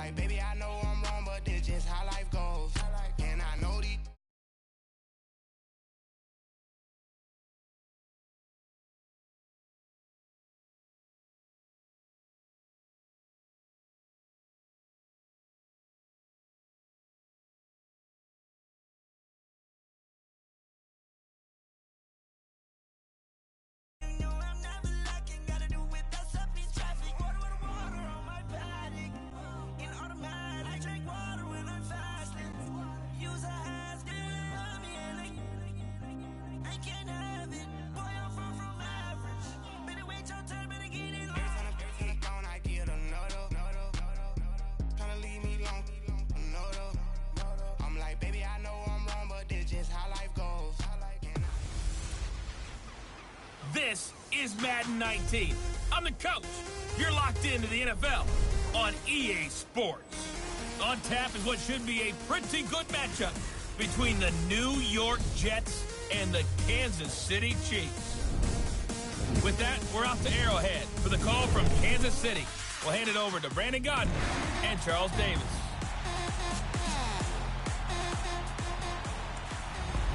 like, baby, I know I'm wrong, but this just how life goes. And I know these. This is Madden 19. I'm the coach. You're locked into the NFL on EA Sports. On tap is what should be a pretty good matchup between the New York Jets and the Kansas City Chiefs. With that, we're off to Arrowhead for the call from Kansas City. We'll hand it over to Brandon Gaudin and Charles Davis.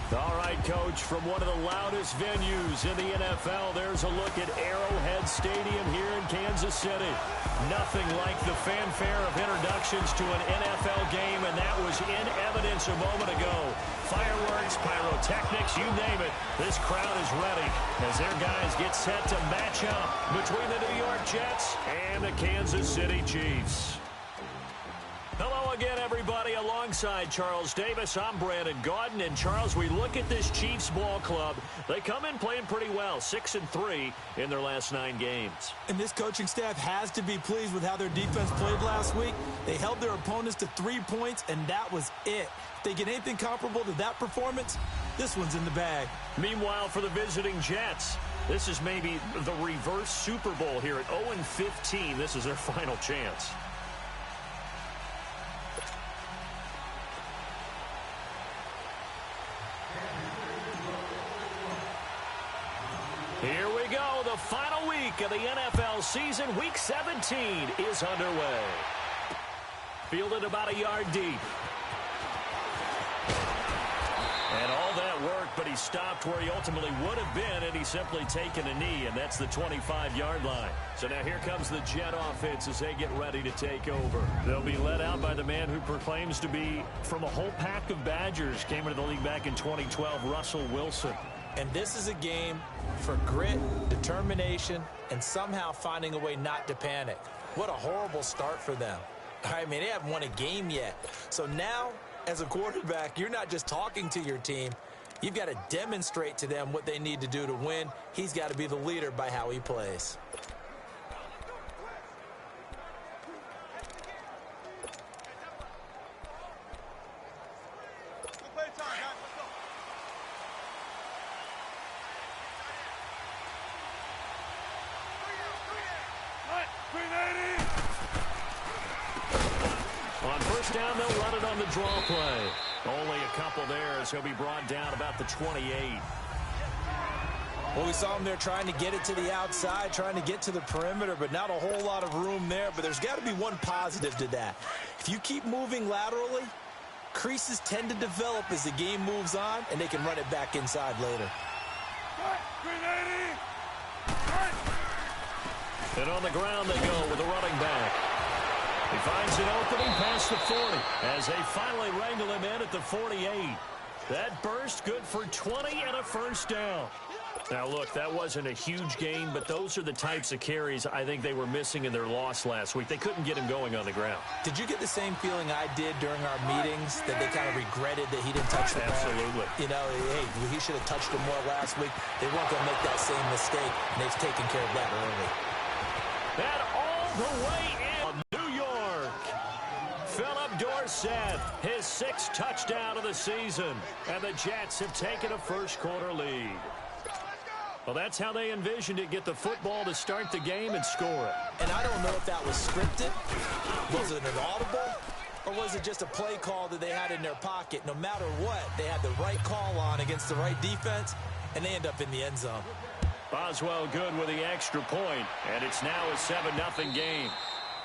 All right, Coach, from one of the loudest venues in the NFL, there's a look at Arrowhead Stadium here in Kansas City. Nothing like the fanfare of introductions to an NFL game, and that was in evidence a moment ago. Fireworks, pyrotechnics, you name it. This crowd is ready as their guys get set to match up between the New York Jets and the Kansas City Chiefs. Hello again, everybody. Alongside Charles Davis, I'm Brandon Gaudin. And, Charles, we look at this Chiefs ball club. They come in playing pretty well, 6-3 in their last 9 games. And this coaching staff has to be pleased with how their defense played last week. They held their opponents to 3 points, and that was it. If they get anything comparable to that performance, this one's in the bag. Meanwhile, for the visiting Jets, this is maybe the reverse Super Bowl here at 0-15. This is their final chance. Here we go. The final week of the NFL season. Week 17 is underway. Fielded about a yard deep. And all that work, but he stopped where he ultimately would have been had he simply taken a knee, and that's the 25-yard line. So now here comes the Jet offense as they get ready to take over. They'll be led out by the man who proclaims to be from a whole pack of Badgers. Came into the league back in 2012, Russell Wilson. And this is a game for grit, determination, and somehow finding a way not to panic. What a horrible start for them. I mean, they haven't won a game yet. So now, as a quarterback, you're not just talking to your team. You've got to demonstrate to them what they need to do to win. He's got to be the leader by how he plays. On first down, they'll run it on the draw play. Only a couple there as he'll be brought down about the 28. Well, we saw him there trying to get it to the outside, trying to get to the perimeter, but not a whole lot of room there. But there's got to be one positive to that. If you keep moving laterally, creases tend to develop as the game moves on, and they can run it back inside later. And on the ground they go with a running back. He finds an opening past the 40 as they finally wrangle him in at the 48. That burst good for 20 and a first down. Now, look, that wasn't a huge gain, but those are the types of carries I think they were missing in their loss last week. They couldn't get him going on the ground. Did you get the same feeling I did during our meetings, that they kind of regretted that he didn't touch the ball? Absolutely. You know, hey, he should have touched him more last week. They weren't going to make that same mistake, and they've taken care of that early. And all the way in New York, Philip Dorsett, his 6th touchdown of the season, and the Jets have taken a first-quarter lead. Well, that's how they envisioned it, get the football to start the game and score it. And I don't know if that was scripted, was it an audible, or was it just a play call that they had in their pocket? No matter what, they had the right call on against the right defense, and they end up in the end zone. Boswell good with the extra point, and it's now a 7-0 game.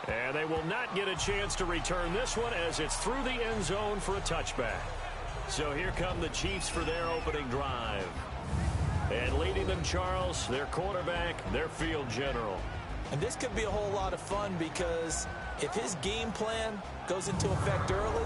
And they will not get a chance to return this one as it's through the end zone for a touchback. So here come the Chiefs for their opening drive. And leading them, Charles, their quarterback, their field general. And this could be a whole lot of fun because if his game plan goes into effect early,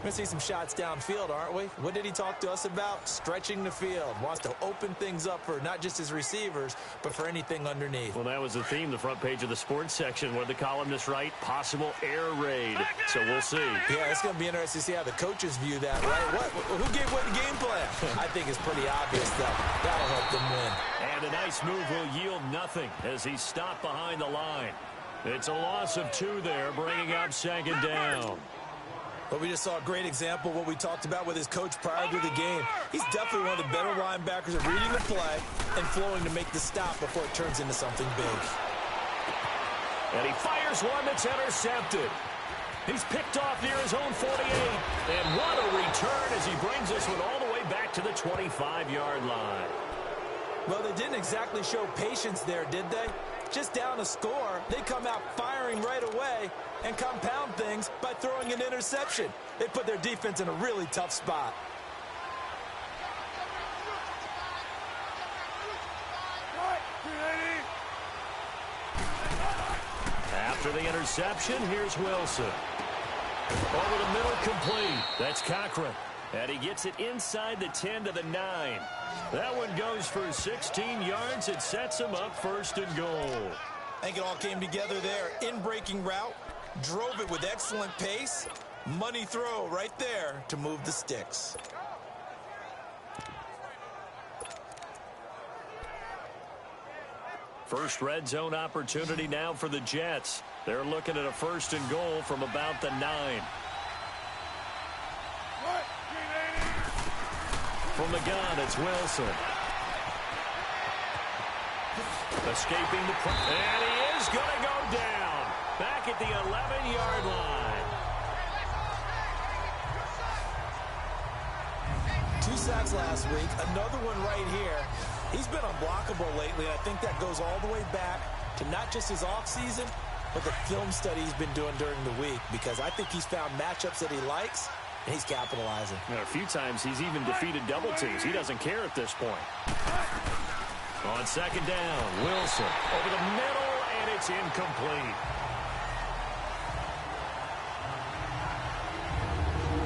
we're going to see some shots downfield, aren't we? What did he talk to us about? Stretching the field. Wants to open things up for not just his receivers, but for anything underneath. Well, that was the theme, the front page of the sports section. What did the columnists write? Possible air raid. So we'll see. Yeah, it's going to be interesting to see how the coaches view that, right? Who gave away the game plan? I think it's pretty obvious that that'll help them win. And a nice move will yield nothing as he's stopped behind the line. It's a loss of 2 there, bringing up second down. But we just saw a great example of what we talked about with his coach prior to the game. He's definitely one of the better linebackers at reading the play and flowing to make the stop before it turns into something big. And he fires one that's intercepted. He's picked off near his own 48. And what a return as he brings this one all the way back to the 25-yard line. Well, they didn't exactly show patience there, did they? Just down a score, they come out firing right away and compound things by throwing an interception. They put their defense in a really tough spot. After the interception, here's Wilson. Over the middle, complete. That's Cochran. And he gets it inside the 10 to the 9. That one goes for 16 yards. It sets him up first and goal. I think it all came together there. In-breaking route, drove it with excellent pace. Money throw right there to move the sticks. First red zone opportunity now for the Jets. They're looking at a first and goal from about the 9. From the gun, it's Wilson. Escaping the pressure. And he is going to go down. Back at the 11-yard line. 2 sacks last week. Another one right here. He's been unblockable lately, and I think that goes all the way back to not just his offseason, but the film study he's been doing during the week, because I think he's found matchups that he likes, and he's capitalizing. A few times he's even defeated double teams. He doesn't care at this point. On second down, Wilson over the middle, and it's incomplete.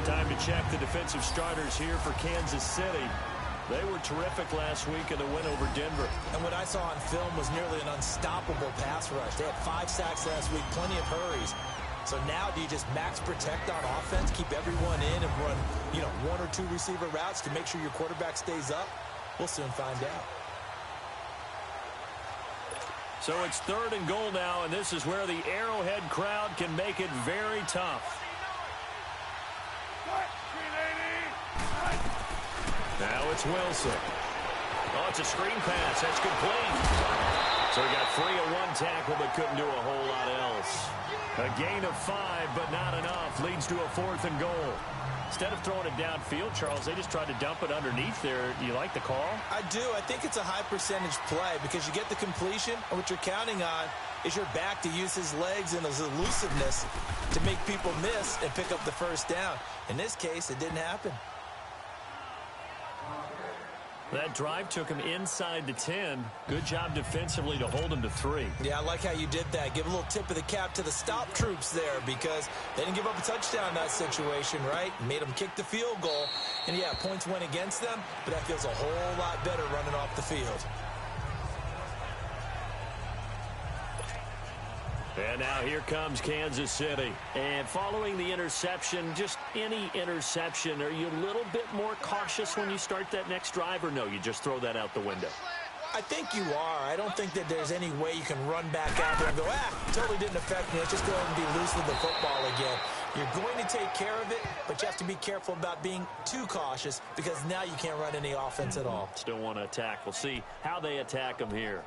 Time to check the defensive starters here for Kansas City. They were terrific last week in the win over Denver. And what I saw on film was nearly an unstoppable pass rush. They had 5 sacks last week, plenty of hurries. So now do you just max protect on offense, keep everyone in and run, 1 or 2 receiver routes to make sure your quarterback stays up? We'll soon find out. So it's third and goal now, and this is where the Arrowhead crowd can make it very tough. Now it's Wilson. Oh, it's a screen pass. That's complete. So he got free of 1 tackle but couldn't do a whole lot else. A gain of 5, but not enough. Leads to a 4th and goal. Instead of throwing it downfield, Charles, they just tried to dump it underneath there. Do you like the call? I do. I think it's a high percentage play because you get the completion, and what you're counting on is your back to use his legs and his elusiveness to make people miss and pick up the first down. In this case, it didn't happen. That drive took him inside the 10. Good job defensively to hold him to 3. Yeah, I like how you did that. Give a little tip of the cap to the stop troops there because they didn't give up a touchdown in that situation, right? Made them kick the field goal. And, yeah, points went against them, but that feels a whole lot better running off the field. And now here comes Kansas City. And following the interception, just any interception, are you a little bit more cautious when you start that next drive, or no, you just throw that out the window? I think you are. I don't think that there's any way you can run back out there and go, totally didn't affect me. Let's just go ahead and be loose with the football again. You're going to take care of it, but you have to be careful about being too cautious because now you can't run any offense at all. Still want to attack. We'll see how they attack them here.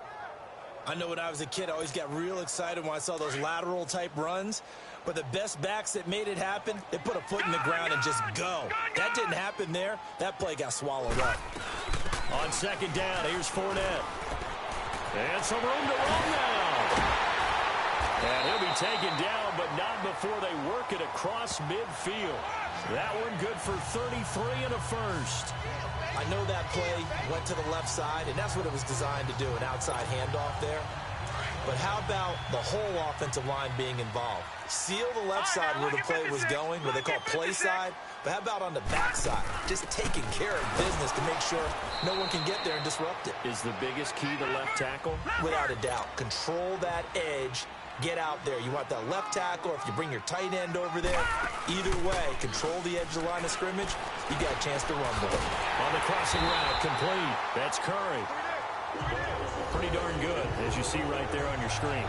I know when I was a kid, I always got real excited when I saw those lateral-type runs. But the best backs that made it happen, they put a foot in the ground and just go. That didn't happen there. That play got swallowed up. On second down, here's Fournette. And some room to run now. And he'll be be taken down, but not before they work it across midfield. That one good for 33 and a first. I know that play went to the left side, and that's what it was designed to do, an outside handoff there. But how about the whole offensive line being involved? Seal the left side where the play was going, what they call play side. But how about on the backside? Just taking care of business to make sure no one can get there and disrupt it. Is the biggest key the left tackle? Without a doubt. Control that edge. Get out there. You want that left tackle, or if you bring your tight end over there, either way, control the edge of the line of scrimmage, you got a chance to run with it. On the crossing route, complete. That's Curry. Pretty darn good, as you see right there on your screen.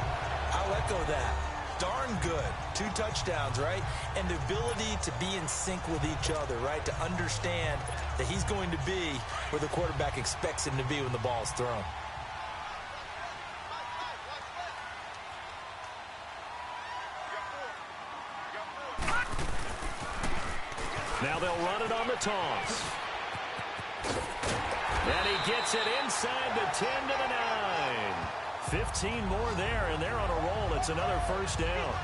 I'll echo that. Darn good. 2 touchdowns, right? And the ability to be in sync with each other, right? To understand that he's going to be where the quarterback expects him to be when the ball is thrown. Now they'll run it on the toss. And he gets it inside the 10 to the 9. 15 more there, and they're on a roll. It's another first down.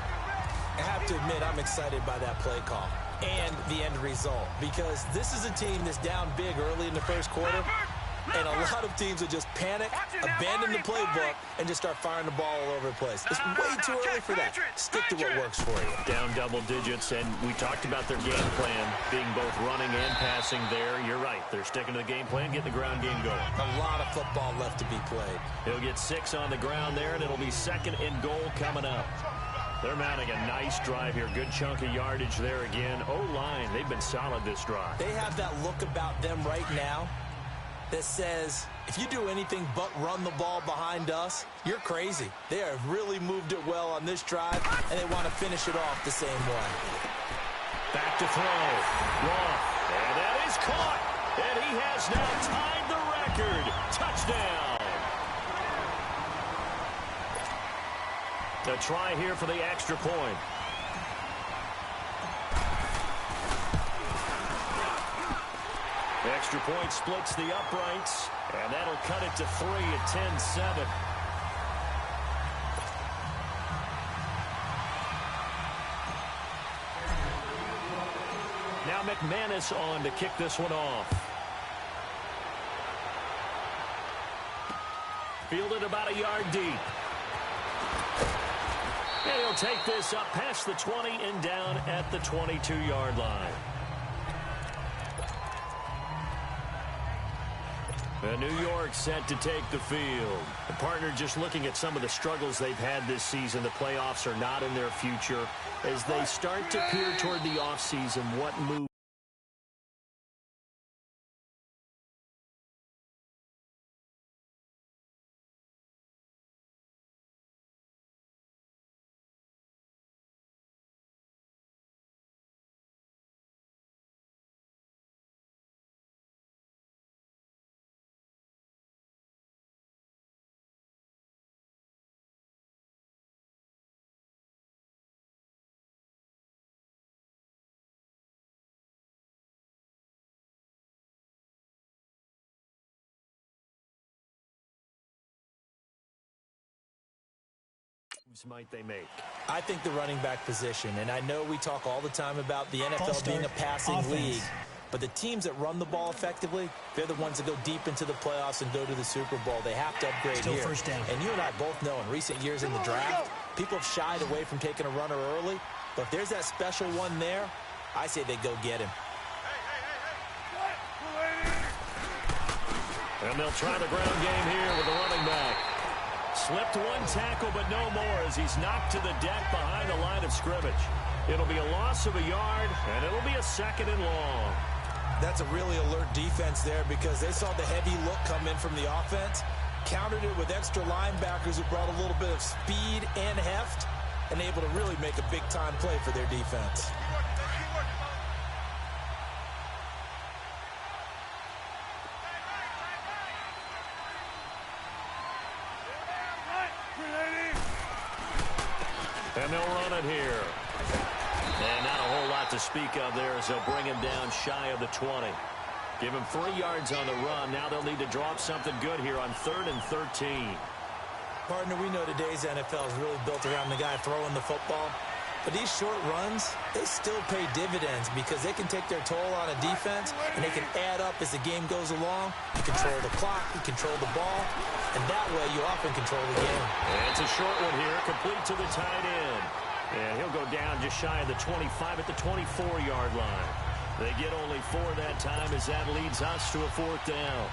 I have to admit, I'm excited by that play call and the end result, because this is a team that's down big early in the first quarter, and a lot of teams will just panic, abandon the playbook, and just start firing the ball all over the place. It's way too early for that. Stick to what works for you. Down double digits, and we talked about their game plan being both running and passing there. You're right. They're sticking to the game plan, getting the ground game going. A lot of football left to be played. He'll get 6 on the ground there, and it'll be 2nd and goal coming up. They're mounting a nice drive here. Good chunk of yardage there again. O-line, they've been solid this drive. They have that look about them right now that says, if you do anything but run the ball behind us, you're crazy. They have really moved it well on this drive, and they want to finish it off the same way. Back to throw. Roth. And that is caught. And he has now tied the record. Touchdown. A try here for the extra point. Extra point splits the uprights, and that'll cut it to 3 at 10-7. Now McManus on to kick this one off. Fielded about a yard deep. And he'll take this up past the 20 and down at the 22-yard line. And New York set to take the field. The partner just looking at some of the struggles they've had this season. The playoffs are not in their future. As they start to peer toward the offseason, what move? Might they make? I think the running back position, and I know we talk all the time about the NFL being a passing league, but the teams that run the ball effectively, they're the ones that go deep into the playoffs and go to the Super Bowl. They have to upgrade here. First down. And you and I both know in recent years in the draft, people have shied away from taking a runner early, but if there's that special one there, I say they go get him. And they'll try the ground game here with the running back. Slipped one tackle, but no more as he's knocked to the deck behind the line of scrimmage. It'll be a loss of a yard, and it'll be a 2nd and long. That's a really alert defense there because they saw the heavy look come in from the offense, countered it with extra linebackers who brought a little bit of speed and heft, and able to really make a big-time play for their defense. And they'll run it here. And not a whole lot to speak of there as they'll bring him down shy of the 20. Give him 3 yards on the run. Now they'll need to drop something good here on 3rd and 13. Partner, we know today's NFL is really built around the guy throwing the football. But these short runs, they still pay dividends because they can take their toll on a defense, and they can add up as the game goes along. You control the clock, you control the ball, and that way you often control the game. And it's a short one here, complete to the tight end. And he'll go down just shy of the 25 at the 24-yard line. They get only 4 that time as that leads us to a 4th down.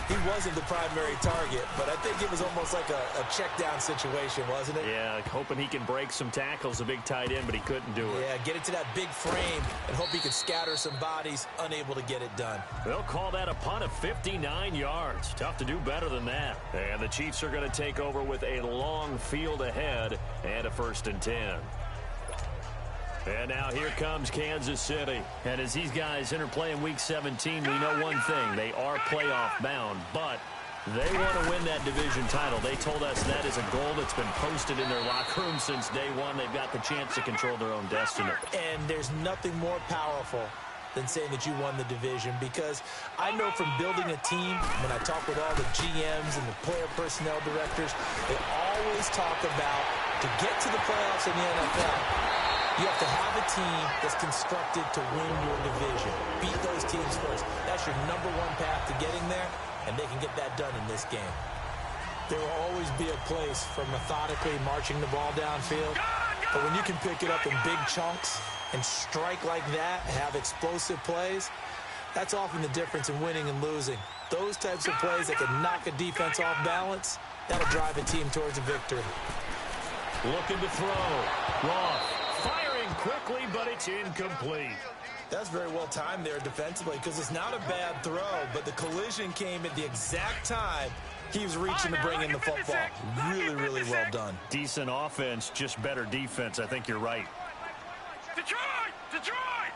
He wasn't the primary target, but I think it was almost like a check-down situation, wasn't it? Yeah, hoping he can break some tackles, a big tight end, but he couldn't do it. Yeah, get it to that big frame and hope he could scatter some bodies, unable to get it done. They'll call that a punt of 59 yards. Tough to do better than that. And the Chiefs are going to take over with a long field ahead and a 1st and 10. And now here comes Kansas City. And as these guys interplay in Week 17, we know one thing. They are playoff bound, but they want to win that division title. They told us that is a goal that's been posted in their locker room since day one. They've got the chance to control their own destiny. And there's nothing more powerful than saying that you won the division, because I know from building a team, when I talk with all the GMs and the player personnel directors, they always talk about to get to the playoffs in the NFL, you have to have a team that's constructed to win your division. Beat those teams first. That's your number one path to getting there, and they can get that done in this game. There will always be a place for methodically marching the ball downfield, but when you can pick it up in big chunks and strike like that, have explosive plays, that's often the difference in winning and losing. Those types of plays that can knock a defense off balance, that'll drive a team towards a victory. Looking to throw. Roth. Firing quickly, but it's incomplete. That's very well timed there defensively, because it's not a bad throw, but the collision came at the exact time he was reaching to bring in the football. Really, really well done. Decent offense, just better defense. I think you're right. Detroit! Detroit!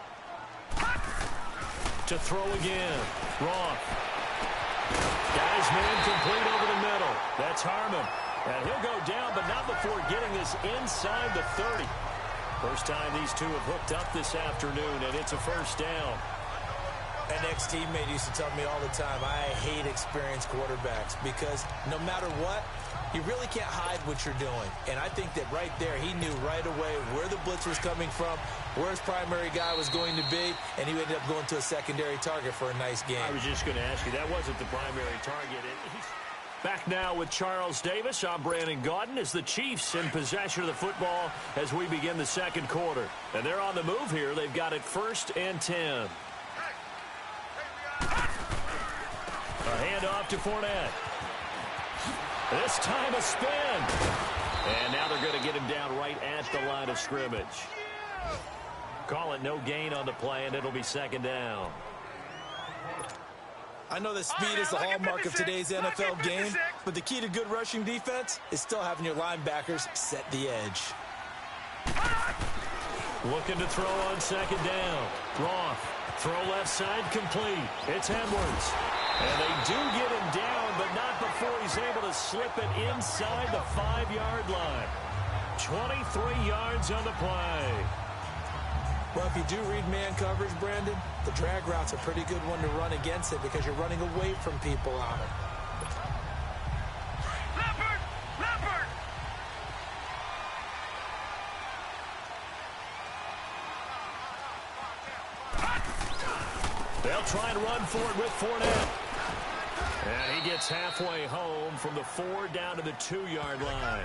To throw again. Roth. Got his man complete over the middle. That's Harmon. And he'll go down, but not before getting this inside the 30. First time these two have hooked up this afternoon, and it's a 1st down. An ex-teammate used to tell me all the time, I hate experienced quarterbacks, because no matter what, you really can't hide what you're doing. And I think that right there, he knew right away where the blitz was coming from, where his primary guy was going to be, and he ended up going to a secondary target for a nice game. I was just going to ask you, that wasn't the primary target. Back now with Charles Davis. I'm Brandon Gaudin as the Chiefs in possession of the football as we begin the 2nd quarter. And they're on the move here. They've got it 1st and 10. A handoff to Fournette. This time a spin. And now they're going to get him down right at the line of scrimmage. Call it no gain on the play, and it'll be 2nd down. I know that speed is the hallmark of today's NFL game, but the key to good rushing defense is still having your linebackers set the edge. Looking to throw on 2nd down. Roth. Throw left side complete. It's Edwards. And they do get him down, but not before he's able to slip it inside the 5-yard line. 23 yards on the play. Well, if you do read man coverage, Brandon, the drag route's a pretty good one to run against it because you're running away from people on it. Leopard! Leopard! They'll try and run for it with Fournette. And he gets halfway home from the 4 down to the 2-yard line.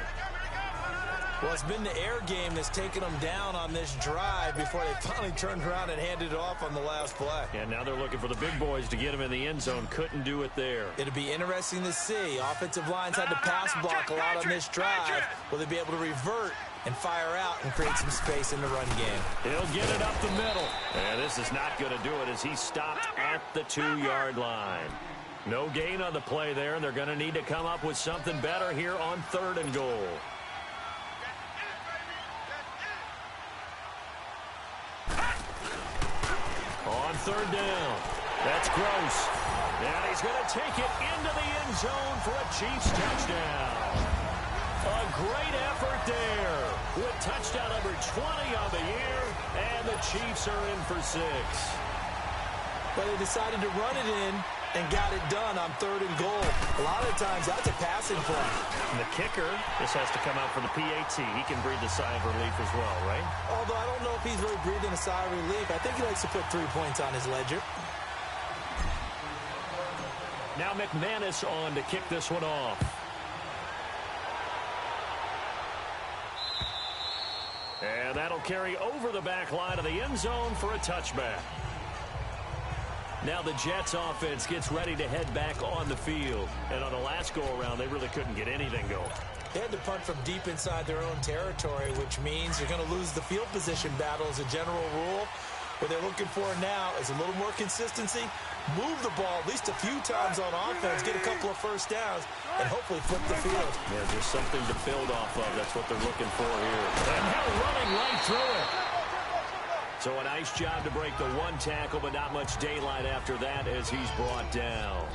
Well, it's been the air game that's taken them down on this drive before they finally turned around and handed it off on the last play. And now they're looking for the big boys to get him in the end zone. Couldn't do it there. It'll be interesting to see. Offensive lines had to pass block a lot on this drive. Will they be able to revert and fire out and create some space in the run game? He'll get it up the middle. And this is not going to do it as he stopped at the 2-yard line. No gain on the play there, and they're going to need to come up with something better here on 3rd and goal. On 3rd down, that's Gross. And he's going to take it into the end zone for a Chiefs touchdown. A great effort there with touchdown number 20 on the year, and the Chiefs are in for 6. But they decided to run it in and got it done on 3rd and goal. A lot of times, that's a passing play. And the kicker, this has to come out for the PAT. He can breathe a sigh of relief as well, right? Although I don't know if he's really breathing a sigh of relief. I think he likes to put 3 points on his ledger. Now McManus on to kick this one off. And that'll carry over the back line of the end zone for a touchback. Now the Jets offense gets ready to head back on the field. And on the last go-around, they really couldn't get anything going. They had to punt from deep inside their own territory, which means you're going to lose the field position battle as a general rule. What they're looking for now is a little more consistency, move the ball at least a few times on offense, get a couple of first downs, and hopefully flip the field. Yeah, just something to build off of. That's what they're looking for here. And now running right through it. So a nice job to break the one tackle, but not much daylight after that as he's brought down.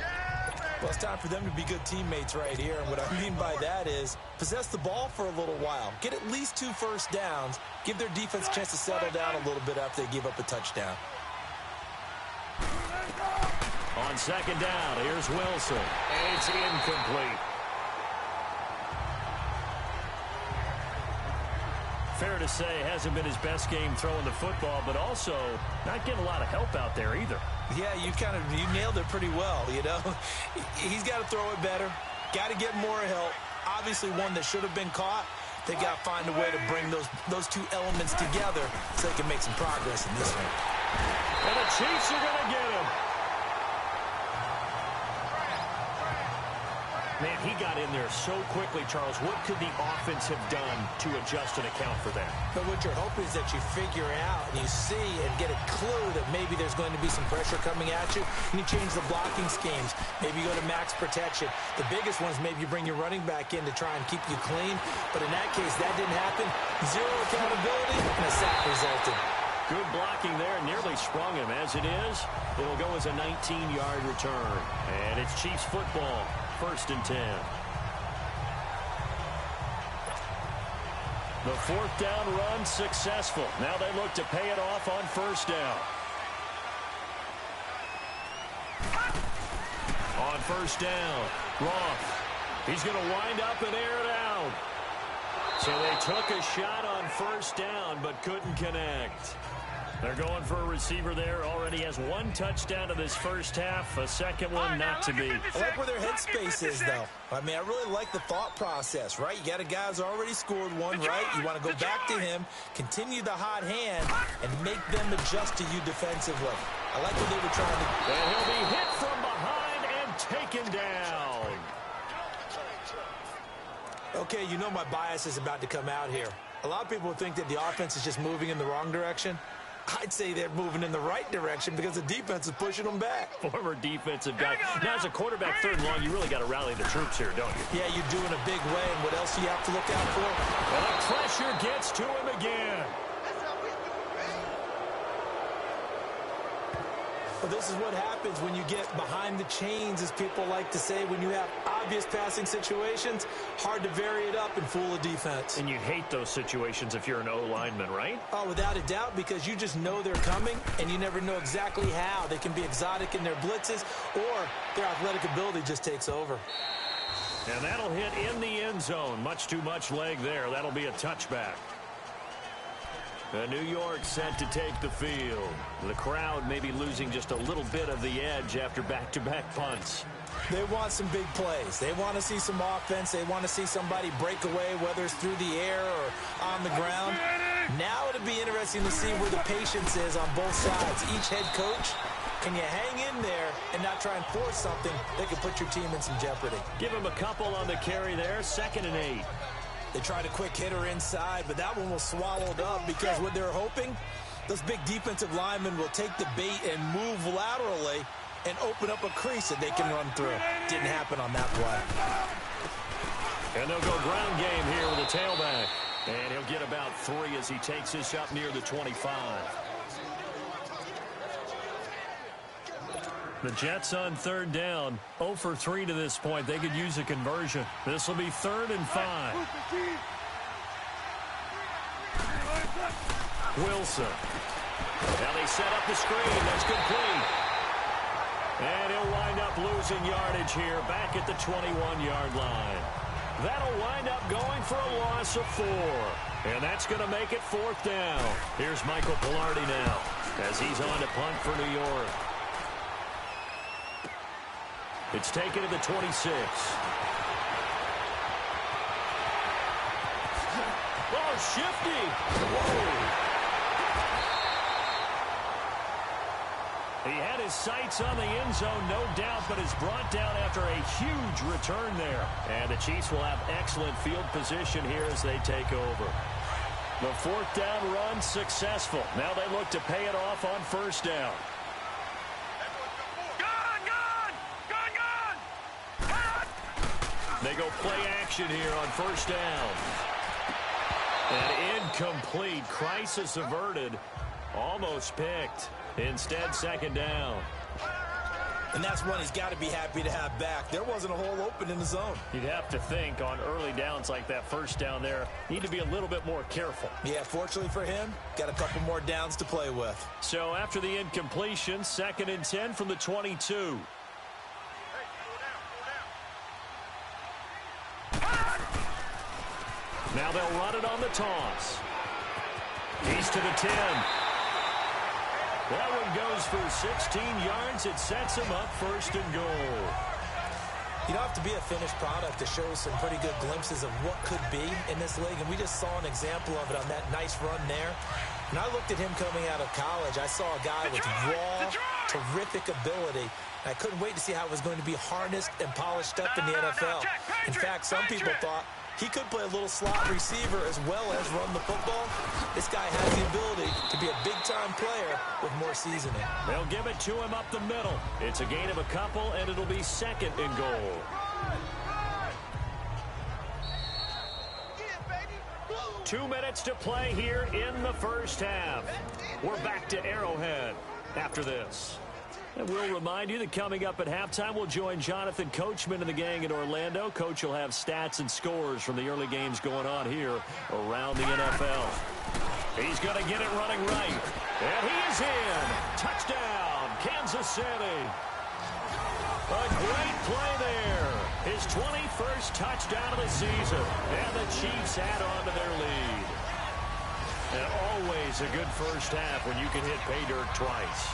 Well, it's time for them to be good teammates right here. And what I mean by that is possess the ball for a little while. Get at least 2 first downs. Give their defense a chance to settle down a little bit after they give up a touchdown. On 2nd down, here's Wilson. It's incomplete. Fair to say, hasn't been his best game throwing the football, but also not getting a lot of help out there either. Yeah, you nailed it pretty well, you know. He's got to throw it better. Got to get more help. Obviously one that should have been caught. They got to find a way to bring those 2 elements together so they can make some progress in this one. And the Chiefs are going to get him. Man, he got in there so quickly, Charles. What could the offense have done to adjust and account for that? But what you're hoping is that you figure out and you see and get a clue that maybe there's going to be some pressure coming at you, and you change the blocking schemes. Maybe you go to max protection. The biggest ones, maybe you bring your running back in to try and keep you clean. But in that case, that didn't happen. 0 accountability, and a sack resulted. Good blocking there, nearly sprung him. As it is, it'll go as a 19-yard return. And it's Chiefs football. 1st and 10. The 4th down run successful. Now they look to pay it off on 1st down. On 1st down, Roth. He's going to wind up and air it out. So they took a shot on 1st down but couldn't connect. They're going for a receiver there. Already has 1 touchdown to this first half. A second one not to be. I like where their headspace is, though. I mean, I really like the thought process, right? You got a guy who's already scored one, right? You want to go back to him, continue the hot hand, and make them adjust to you defensively. I like what they were trying to do. And he'll be hit from behind and taken down. Okay, you know my bias is about to come out here. A lot of people think that the offense is just moving in the wrong direction. I'd say they're moving in the right direction because the defense is pushing them back. Former defensive guy. Now, as a quarterback, 3rd and long, you really got to rally the troops here, don't you? Yeah, you're doing a big way, and what else do you have to look out for? And the pressure gets to him again. Well, this is what happens when you get behind the chains, as people like to say. When you have obvious passing situations, hard to vary it up and fool a defense. And you hate those situations if you're an O-lineman, right? Oh, without a doubt, because you just know they're coming, and you never know exactly how. They can be exotic in their blitzes, or their athletic ability just takes over. And that'll hit in the end zone. Much too much leg there. That'll be a touchback. New York set to take the field. The crowd may be losing just a little bit of the edge after back-to-back punts. They want some big plays. They want to see some offense. They want to see somebody break away, whether it's through the air or on the ground. Now it'll be interesting to see where the patience is on both sides. Each head coach, can you hang in there and not try and force something that could put your team in some jeopardy? Give him a couple on the carry there. 2nd and 8. They tried a quick hitter inside, but that one was swallowed up because what they're hoping, those big defensive linemen will take the bait and move laterally and open up a crease that they can run through. Didn't happen on that play. And they'll go ground game here with a tailback. And he'll get about 3 as he takes this up near the 25. The Jets on 3rd down, 0 for 3 to this point. They could use a conversion. This will be 3rd and 5. Wilson. Now they set up the screen. That's complete. And he'll wind up losing yardage here back at the 21-yard line. That'll wind up going for a loss of 4. And that's going to make it 4th down. Here's Michael Pilardi now as he's on to punt for New York. It's taken to the 26. Oh, shifty. Whoa. He had his sights on the end zone, no doubt, but is brought down after a huge return there. And the Chiefs will have excellent field position here as they take over. The 4th down run successful. Now they look to pay it off on 1st down. They go play action here on 1st down. And incomplete. Crisis averted. Almost picked. Instead, 2nd down. And that's one he's got to be happy to have back. There wasn't a hole open in the zone. You'd have to think on early downs like that 1st down there, need to be a little bit more careful. Yeah, fortunately for him, got a couple more downs to play with. So after the incompletion, 2nd and 10 from the 22. Now they'll run it on the toss. He's to the 10. That one goes for 16 yards. It sets him up 1st and goal. You don't have to be a finished product to show some pretty good glimpses of what could be in this league, and we just saw an example of it on that nice run there. When I looked at him coming out of college, I saw a guy with raw, terrific ability. I couldn't wait to see how it was going to be harnessed and polished up in the NFL. In fact, some people thought he could play a little slot receiver as well as run the football. This guy has the ability to be a big-time player with more seasoning. They'll give it to him up the middle. It's a gain of a couple, and it'll be 2nd and goal. Yeah, 2 minutes to play here in the 1st half. We're back to Arrowhead after this. And we'll remind you that coming up at halftime, we'll join Jonathan Coachman and the gang in Orlando. Coach will have stats and scores from the early games going on here around the NFL. He's going to get it running right. And he is in. Touchdown, Kansas City. A great play there. His 21st touchdown of the season. And the Chiefs add on to their lead. And always a good 1st half when you can hit pay dirt twice.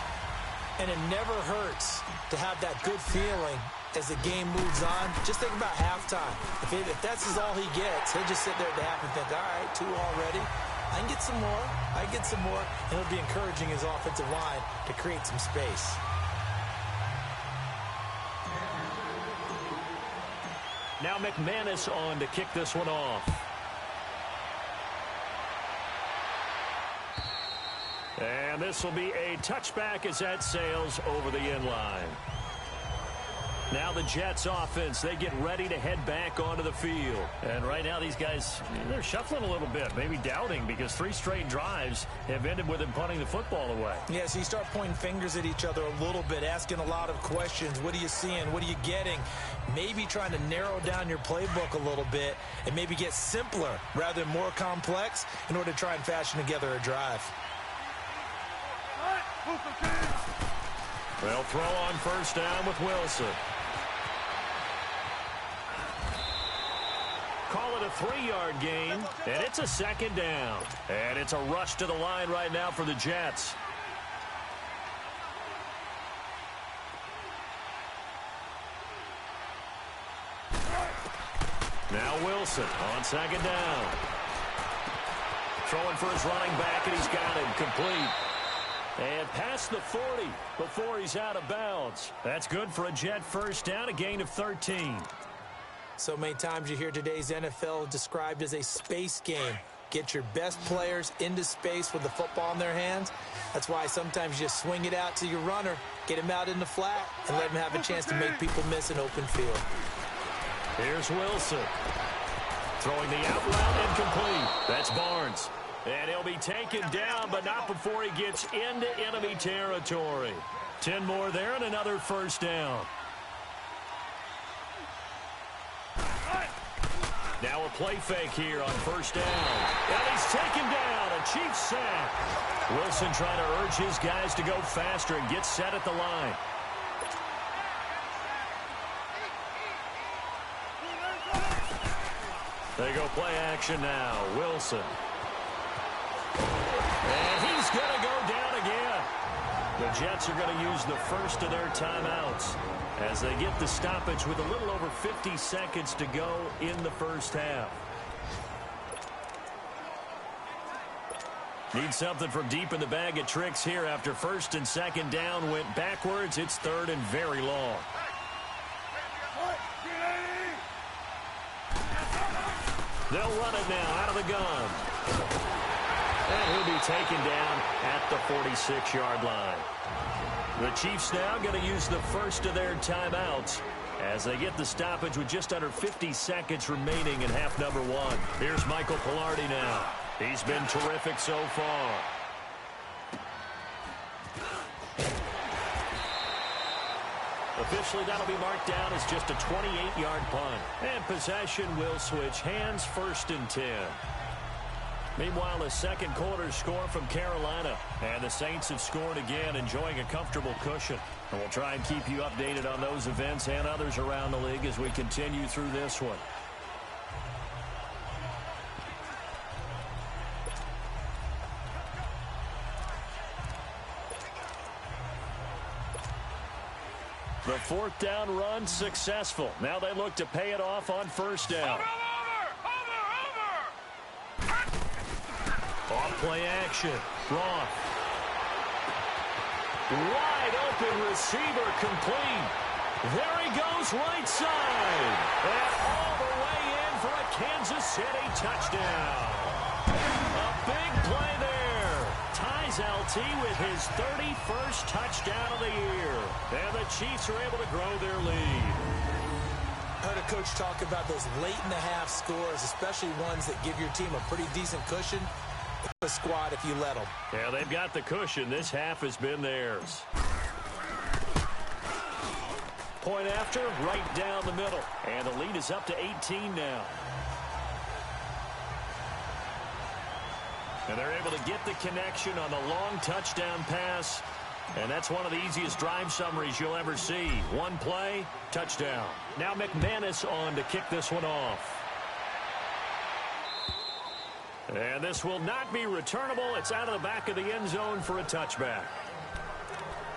And it never hurts to have that good feeling as the game moves on. Just think about halftime. If that's all he gets, he'll just sit there at the half and think, all right, 2 already. I can get some more. I can get some more. And it'll be encouraging his offensive line to create some space. Now McManus on to kick this one off. And this will be a touchback as that sails over the end line. Now the Jets offense, they get ready to head back onto the field. And right now these guys, they're shuffling a little bit, maybe doubting, because 3 straight drives have ended with them punting the football away. Yeah, so you start pointing fingers at each other a little bit, asking a lot of questions. What are you seeing? What are you getting? Maybe trying to narrow down your playbook a little bit and maybe get simpler rather than more complex in order to try and fashion together a drive. They'll throw on 1st down with Wilson. Call it a 3-yard gain, and it's a 2nd down. And it's a rush to the line right now for the Jets. Now Wilson on 2nd down. Throwing for his running back, and he's got him complete. And past the 40 before he's out of bounds. That's good for a Jet 1st down, a gain of 13. So many times you hear today's NFL described as a space game. Get your best players into space with the football in their hands. That's why sometimes you just swing it out to your runner, get him out in the flat, and let him have a chance to make people miss an open field. Here's Wilson. Throwing the out route incomplete. That's Barnes. And he'll be taken down, but not before he gets into enemy territory. 10 more there and another 1st down. Now a play fake here on 1st down. And he's taken down. A Chiefs sack. Wilson trying to urge his guys to go faster and get set at the line. They go play action now. Wilson. And he's going to go down again. The Jets are going to use the first of their timeouts as they get the stoppage with a little over 50 seconds to go in the first half. Need something from deep in the bag of tricks here after first and second down went backwards. It's third and very long. They'll run it now out of the gun. And he'll be taken down at the 46-yard line. The Chiefs now going to use the first of their timeouts as they get the stoppage with just under 50 seconds remaining in half number one. Here's Michael Pilardi now. He's been terrific so far. Officially, that'll be marked down as just a 28-yard punt. And possession will switch hands, first and 10. Meanwhile, the second quarter score from Carolina. And the Saints have scored again, enjoying a comfortable cushion. And we'll try and keep you updated on those events and others around the league as we continue through this one. The fourth down run successful. Now they look to pay it off on first down. Off play action. Roth. Wide open receiver complete. There he goes right side. And all the way in for a Kansas City touchdown. A big play there. Ties LT with his 31st touchdown of the year. And the Chiefs are able to grow their lead. I heard a coach talk about those late-in-the-half scores, especially ones that give your team a pretty decent cushion. The squad if you let them. Yeah, they've got the cushion. This half has been theirs. Point after, right down the middle. And the lead is up to 18 now. And they're able to get the connection on the long touchdown pass. And that's one of the easiest drive summaries you'll ever see. One play, touchdown. Now McManus on to kick this one off. And this will not be returnable. It's out of the back of the end zone for a touchback.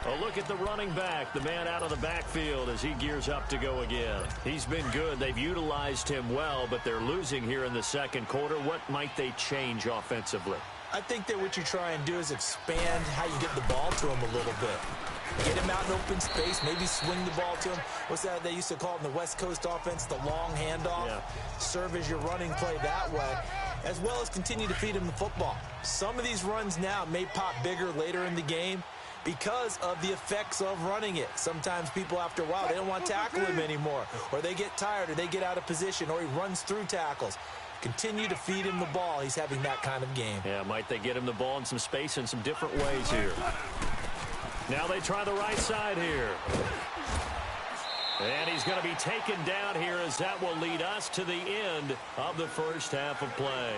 A look at the running back, the man out of the backfield as he gears up to go again. He's been good. They've utilized him well, but they're losing here in the second quarter. What might they change offensively? I think that what you try and do is expand how you get the ball to him a little bit. Get him out in open space, maybe swing the ball to him. What's that they used to call it in the West Coast offense, the long handoff? Yeah. Serve as your running play that way, as well as continue to feed him the football. Some of these runs now may pop bigger later in the game because of the effects of running it. Sometimes people, after a while, they don't want to tackle him anymore, or they get tired, or they get out of position, or he runs through tackles. Continue to feed him the ball. He's having that kind of game. Yeah, might they get him the ball in some space in some different ways here. Now they try the right side here. And he's going to be taken down here as that will lead us to the end of the first half of play.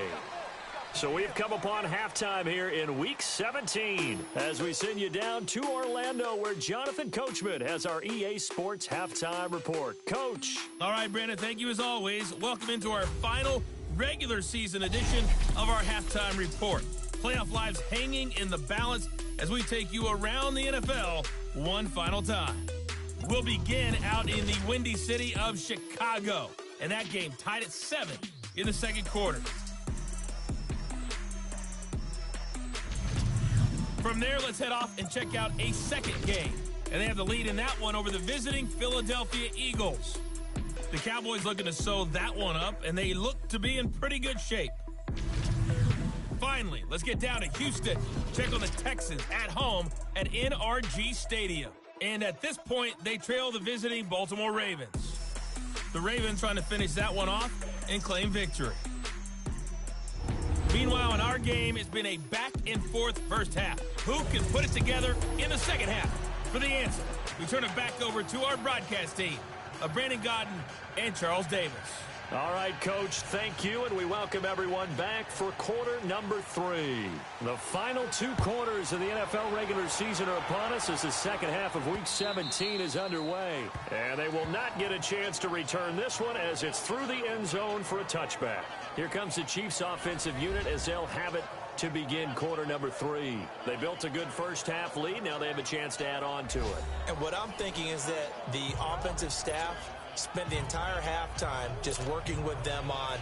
So we've come upon halftime here in Week 17 as we send you down to Orlando where Jonathan Coachman has our EA Sports Halftime Report. Coach. All right, Brandon, thank you as always. Welcome into our final regular season edition of our Halftime Report. Playoff lives hanging in the balance as we take you around the NFL one final time. We'll begin out in the windy city of Chicago, and that game tied at 7 in the second quarter. From there, let's head off and check out a second game. And they have the lead in that one over the visiting Philadelphia Eagles. The Cowboys looking to sew that one up, and they look to be in pretty good shape. Finally, let's get down to Houston. Check on the Texans at home at NRG Stadium. And at this point, they trail the visiting Baltimore Ravens. The Ravens trying to finish that one off and claim victory. Meanwhile, in our game, it's been a back-and-forth first half. Who can put it together in the second half? For the answer, we turn it back over to our broadcast team of Brandon Godden and Charles Davis. All right, Coach, thank you, and we welcome everyone back for quarter number 3. The final 2 quarters of the NFL regular season are upon us as the second half of Week 17 is underway. And they will not get a chance to return this one as it's through the end zone for a touchback. Here comes the Chiefs offensive unit as they'll have it to begin quarter number 3. They built a good first half lead. Now they have a chance to add on to it. And what I'm thinking is that the offensive staff spent the entire halftime just working with them on,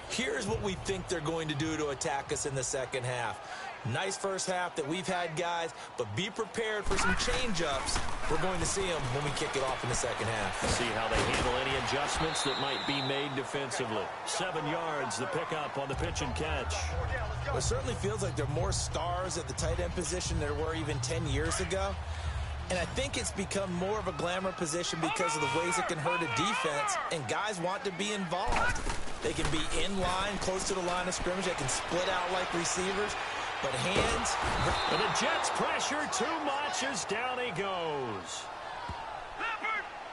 here's what we think they're going to do to attack us in the second half. Nice first half that we've had, guys, but be prepared for some change-ups. We're going to see them when we kick it off in the second half. See how they handle any adjustments that might be made defensively. 7 yards, the pickup on the pitch and catch. Well, it certainly feels like there are more stars at the tight end position than there were even 10 years ago. And I think it's become more of a glamour position because of the ways it can hurt a defense, and guys want to be involved. They can be in line, close to the line of scrimmage. They can split out like receivers, but hands. And the Jets pressure too much as down he goes.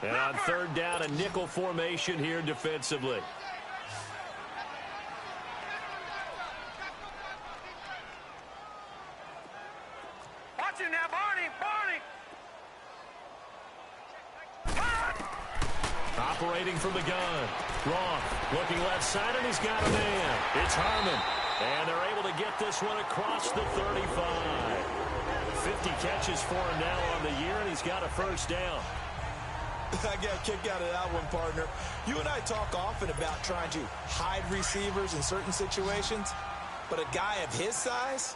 And on third down, a nickel formation here defensively. Watch it now, Barney. Operating from the gun. Roth looking left side, and he's got a man. It's Harmon. And they're able to get this one across the 35. 50 catches for him now on the year, and he's got a first down. I got a kick out of that one, partner. You and I talk often about trying to hide receivers in certain situations, but a guy of his size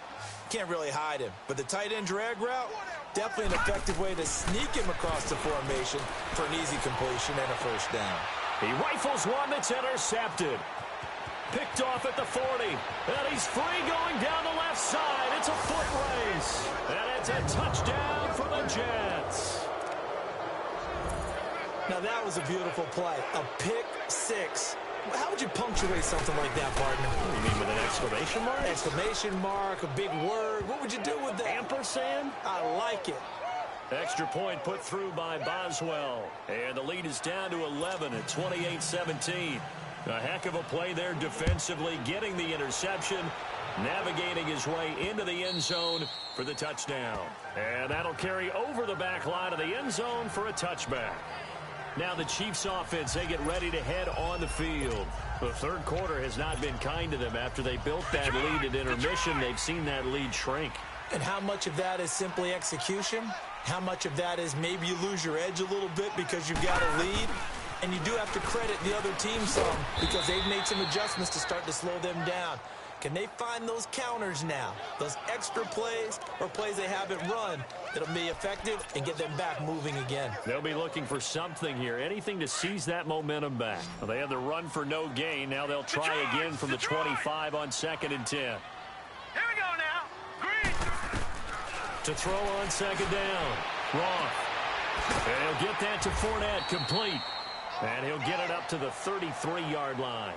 can't really hide him. But the tight end drag route, definitely an effective way to sneak him across the formation for an easy completion and a first down. He rifles one that's intercepted. Picked off at the 40. And he's free going down the left side. It's a foot race. And it's a touchdown for the Jets. Now that was a beautiful play. A pick six. How would you punctuate something like that, partner? You mean with an exclamation mark? Exclamation mark, a big word. What would you do with that? Ampersand? I like it. Extra point put through by Boswell. And the lead is down to 11 at 28-17. A heck of a play there defensively, getting the interception, navigating his way into the end zone for the touchdown. And that'll carry over the back line of the end zone for a touchback. Now the Chiefs offense, they get ready to head on the field. The third quarter has not been kind to them after they built that lead at intermission. They've seen that lead shrink. And how much of that is simply execution? How much of that is maybe you lose your edge a little bit because you've got a lead? And you do have to credit the other team some because they've made some adjustments to start to slow them down. Can they find those counters now, those extra plays or plays they haven't run that'll be effective and get them back moving again? They'll be looking for something here, anything to seize that momentum back. Well, they had the run for no gain. Now they'll try again from the 25 on 2nd and 10. Here we go now. Green. To throw on 2nd down. Roth. And he'll get that to Fournette complete. And he'll get it up to the 33-yard line.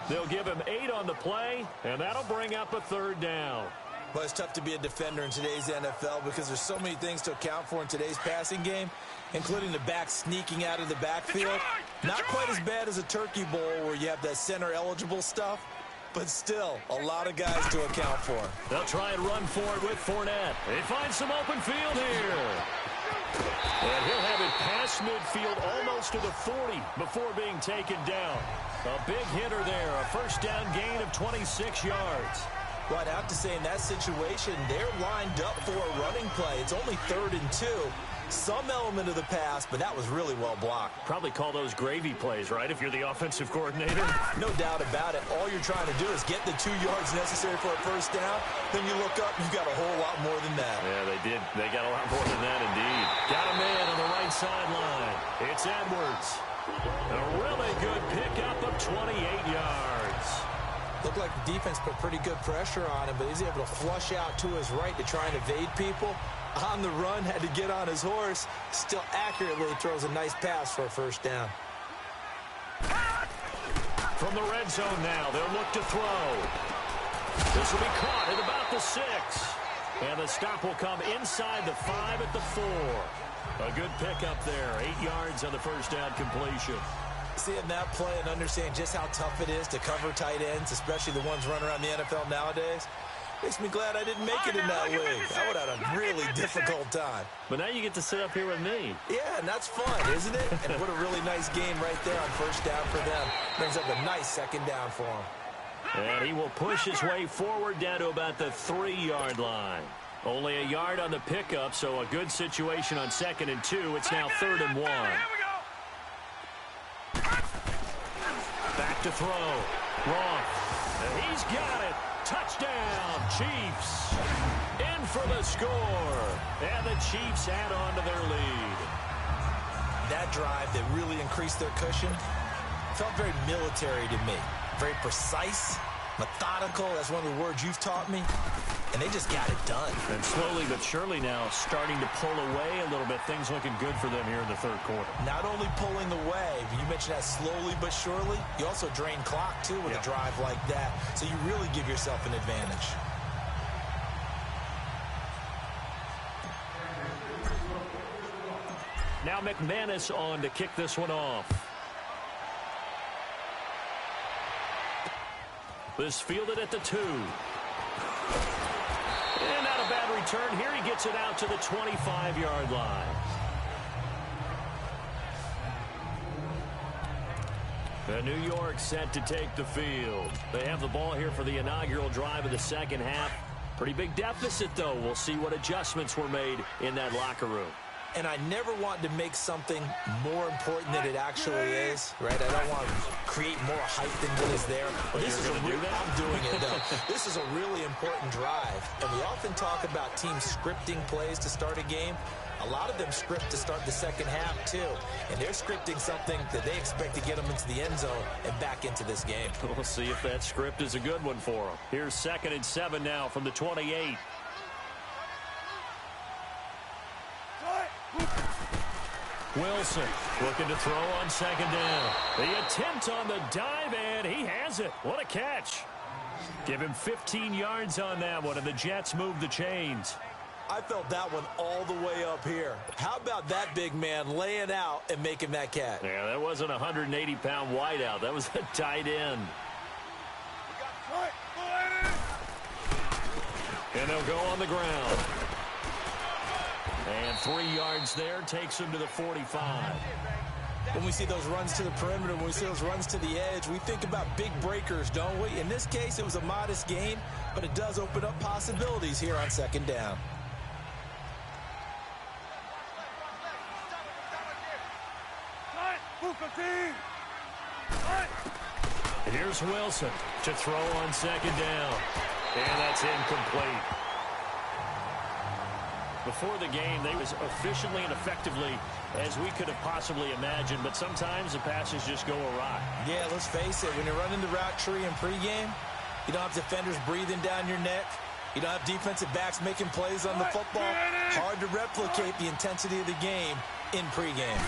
They'll give him 8 on the play, and that'll bring up a 3rd down. Well, it's tough to be a defender in today's NFL because there's so many things to account for in today's passing game, including the back sneaking out of the backfield. Not quite as bad as a turkey bowl where you have that center-eligible stuff, but still a lot of guys to account for. They'll try and run for it with Fournette. They find some open field here. And he'll have it past midfield almost to the 40 before being taken down. A big hitter there, a first down gain of 26 yards. Right, I have to say in that situation, they're lined up for a running play. It's only 3rd and 2. Some element of the pass, but that was really well blocked. Probably call those gravy plays, right, if you're the offensive coordinator? No doubt about it. All you're trying to do is get the 2 yards necessary for a first down. Then you look up, you've got a whole lot more than that. Yeah, they did. They got a lot more than that, indeed. Got a man on the right sideline. It's Edwards. A really good pickup of 28 yards. Looked like the defense put pretty good pressure on him, but he's able to flush out to his right to try and evade people. On the run, had to get on his horse. Still accurately throws a nice pass for a first down. From the red zone now, they'll look to throw. This will be caught at about the 6. And the stop will come inside the 5 at the 4. A good pickup there. 8 yards on the first down completion. Seeing that play and understanding just how tough it is to cover tight ends, especially the ones running around the NFL nowadays, makes me glad I didn't make it in that league. I would have had a really difficult time. But now you get to sit up here with me. Yeah, and that's fun, isn't it? And what a really nice game right there on first down for them. Brings up a nice second down for them. And he will push his way forward down to about the 3-yard line. Only a yard on the pickup, so a good situation on 2nd and 2. It's now 3rd and 1. Back to throw. Roth. And he's got it. Touchdown, Chiefs. In for the score. And the Chiefs add on to their lead. That drive that really increased their cushion felt very military to me. Very precise, methodical. That's one of the words you've taught me. And they just got it done. And slowly but surely now starting to pull away a little bit. Things looking good for them here in the 3rd quarter. Not only pulling away, you mentioned that slowly but surely, you also drain clock, too, with a drive like that. So you really give yourself an advantage. Now McManus on to kick this one off. This fielded at the 2. And not a bad return. Here he gets it out to the 25-yard line. And New York set to take the field. They have the ball here for the inaugural drive of the second half. Pretty big deficit, though. We'll see what adjustments were made in that locker room. And I never want to make something more important than it actually is, right? I don't want to create more hype than what is there. But this is I'm doing it, though. This is a really important drive. And we often talk about teams scripting plays to start a game. A lot of them script to start the second half, too. And they're scripting something that they expect to get them into the end zone and back into this game. We'll see if that script is a good one for them. Here's 2nd and 7 now from the 28. Wilson looking to throw on 2nd down. The attempt on the dive, and he has it. What a catch. Give him 15 yards on that one, and the Jets move the chains. I felt that one all the way up here. How about that big man laying out and making that catch? Yeah, that wasn't a 180-pound wideout. That was a tight end. And they'll go on the ground. And 3 yards there takes him to the 45. When we see those runs to the perimeter, when we see those runs to the edge, we think about big breakers, don't we? In this case, it was a modest gain, but it does open up possibilities here on 2nd down. Here's Wilson to throw on 2nd down. And that's incomplete. Before the game, they was efficiently and effectively as we could have possibly imagined, but sometimes the passes just go awry. Yeah, let's face it. When you're running the route tree in pregame, you don't have defenders breathing down your neck. You don't have defensive backs making plays on the football. Hard to replicate the intensity of the game in pregame.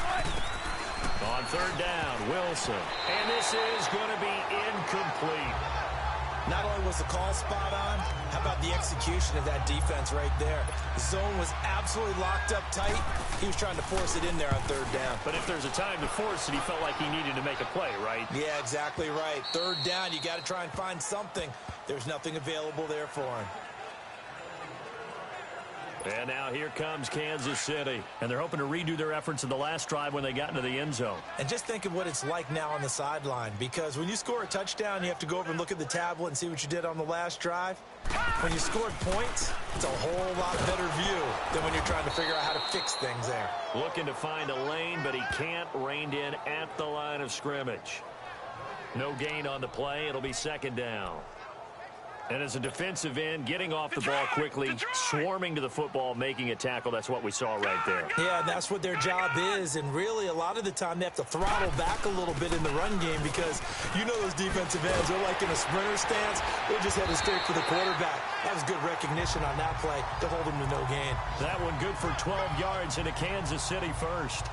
On 3rd down, Wilson. And this is going to be incomplete. Not only was the call spot on, how about the execution of that defense right there? The zone was absolutely locked up tight. He was trying to force it in there on 3rd down. But if there's a time to force it, he felt like he needed to make a play, right? Yeah, exactly right. 3rd down, you got to try and find something. There's nothing available there for him. And now here comes Kansas City. And they're hoping to redo their efforts in the last drive when they got into the end zone. And just think of what it's like now on the sideline. Because when you score a touchdown, you have to go over and look at the tablet and see what you did on the last drive. When you scored points, it's a whole lot better view than when you're trying to figure out how to fix things there. Looking to find a lane, but he can't. Reined in at the line of scrimmage. No gain on the play. It'll be 2nd down. And as a defensive end, getting off the ball quickly, swarming to the football, making a tackle. That's what we saw right there. Yeah, that's what their job is. And really, a lot of the time, they have to throttle back a little bit in the run game because you know those defensive ends, they're like in a sprinter stance. They're just headed straight for the quarterback. That was good recognition on that play to hold him to no gain. That one good for 12 yards into Kansas City first.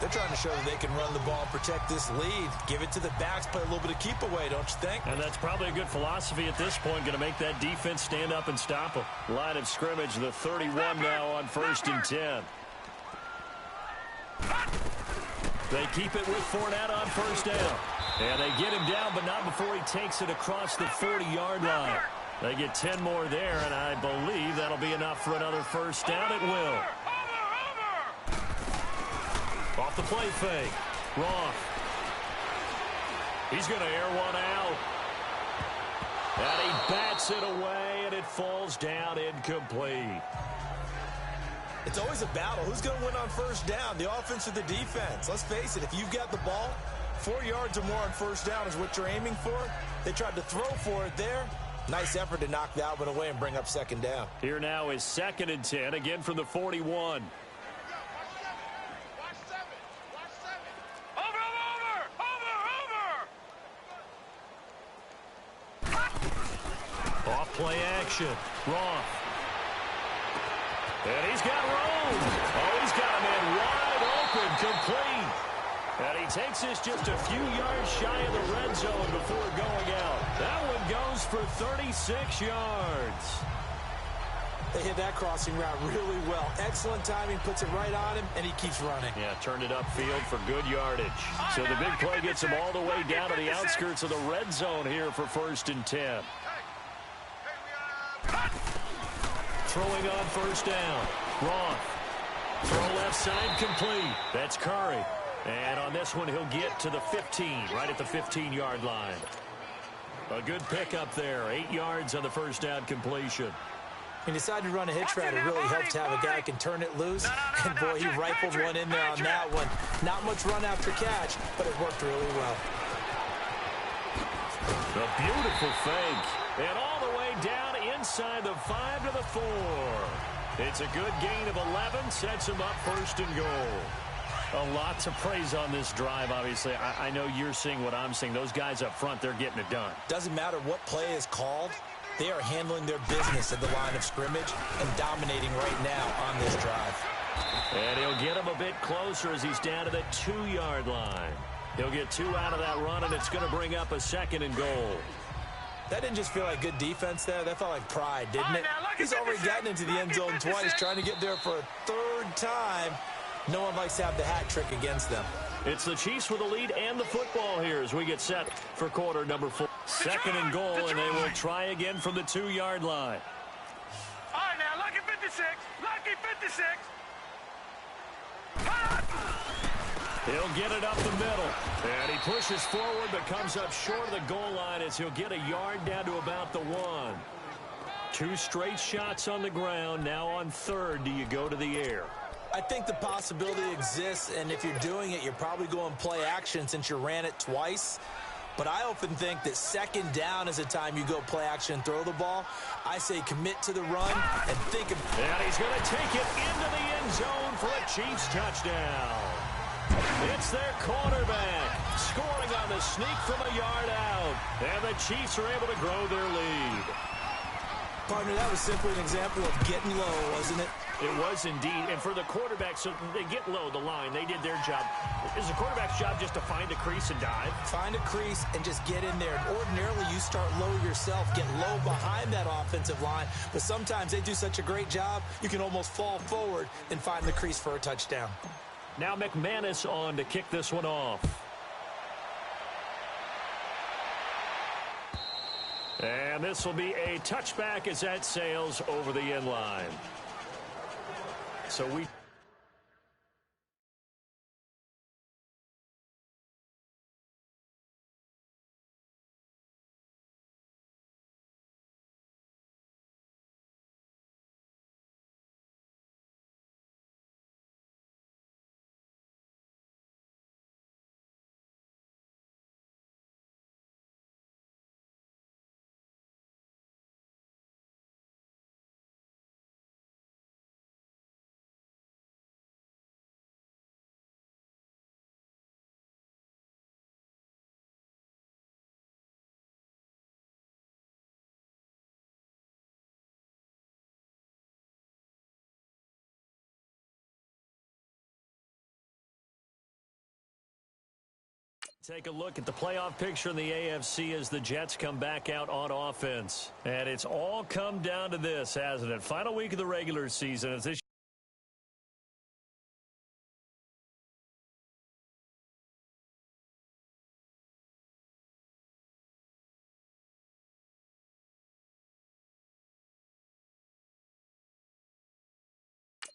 They're trying to show that they can run the ball and protect this lead. Give it to the backs, play a little bit of keep away, don't you think? And that's probably a good philosophy at this point, going to make that defense stand up and stop them. Line of scrimmage, the 31 now on 1st and 10. They keep it with Fournette on first down. And they get him down, but not before he takes it across the 40-yard line. They get 10 more there, and I believe that'll be enough for another first down. It will. Off the play fake. Roth. He's going to air one out. And he bats it away, and it falls down incomplete. It's always a battle. Who's going to win on first down, the offense or the defense? Let's face it, if you've got the ball, 4 yards or more on first down is what you're aiming for. They tried to throw for it there. Nice effort to knock that one away and bring up second down. Here now is 2nd and 10, again from the 41. Off play action. Roth. And he's got room. Oh, he's got him in wide open, complete. And he takes this just a few yards shy of the red zone before going out. That one goes for 36 yards. They hit that crossing route really well. Excellent timing, puts it right on him, and he keeps running. Yeah, turned it upfield for good yardage. So the big play gets him all the way down to the outskirts of the red zone here for 1st and 10. Throwing on first down. Roth. Throw left side complete. That's Curry. And on this one, he'll get to the 15, right at the 15-yard line. A good pickup there. 8 yards on the first down completion. He decided to run a hitch route. It really helps to have a guy who can turn it loose. And, boy, he rifled one in there on that one. Not much run after catch, but it worked really well. A beautiful fake. And all the way down inside the 5 to the 4. It's a good gain of 11. Sets him up 1st and goal. A lot to praise on this drive, obviously. I know you're seeing what I'm seeing. Those guys up front, they're getting it done. Doesn't matter what play is called. They are handling their business at the line of scrimmage and dominating right now on this drive. And he'll get him a bit closer as he's down to the 2-yard line. He'll get 2 out of that run, and it's going to bring up a 2nd and goal. That didn't just feel like good defense there. That felt like pride, didn't it? He's already gotten into the end zone twice, trying to get there for a 3rd time. No one likes to have the hat trick against them. It's the Chiefs with the lead and the football here as we get set for quarter number 4. 2nd and goal, and they will try again from the 2-yard line. All right, now, lucky 56. Lucky 56. He'll get it up the middle. And he pushes forward but comes up short of the goal line as he'll get a yard down to about the 1. 2 straight shots on the ground. Now on 3rd, do you go to the air? I think the possibility exists, and if you're doing it, you're probably going play action since you ran it twice. But I often think that 2nd down is the time you go play action and throw the ball. I say commit to the run and think of... And he's going to take it into the end zone for a Chiefs touchdown. It's their quarterback scoring on the sneak from a yard out. And the Chiefs are able to grow their lead. Partner, that was simply an example of getting low, wasn't it? It was indeed. And for the quarterback, so they get low the line. They did their job. Is the quarterback's job just to find a crease and dive? Find a crease and just get in there. And ordinarily, you start low yourself, get low behind that offensive line. But sometimes they do such a great job, you can almost fall forward and find the crease for a touchdown. Now McManus on to kick this one off. And this will be a touchback as that sails over the end line. So we... Take a look at the playoff picture in the AFC as the Jets come back out on offense. And it's all come down to this, hasn't it? Final week of the regular season as this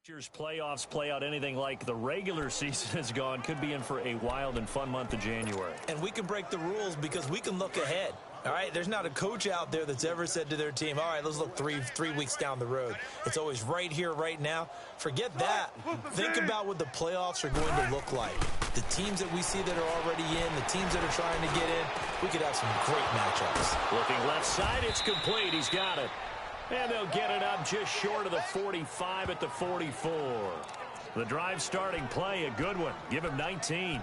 Year's playoffs play out anything like the regular season has gone, could be in for a wild and fun month of January. And we can break the rules because we can look ahead. All right, there's not a coach out there that's ever said to their team, all right, let's look three weeks down the road. It's always right here, right now. Forget that. Think about what the playoffs are going to look like. The teams that we see that are already in, the teams that are trying to get in, we could have some great matchups. Looking left side, it's complete. He's got it. And they'll get it up just short of the 45 at the 44. The drive starting play, a good one. Give him 19.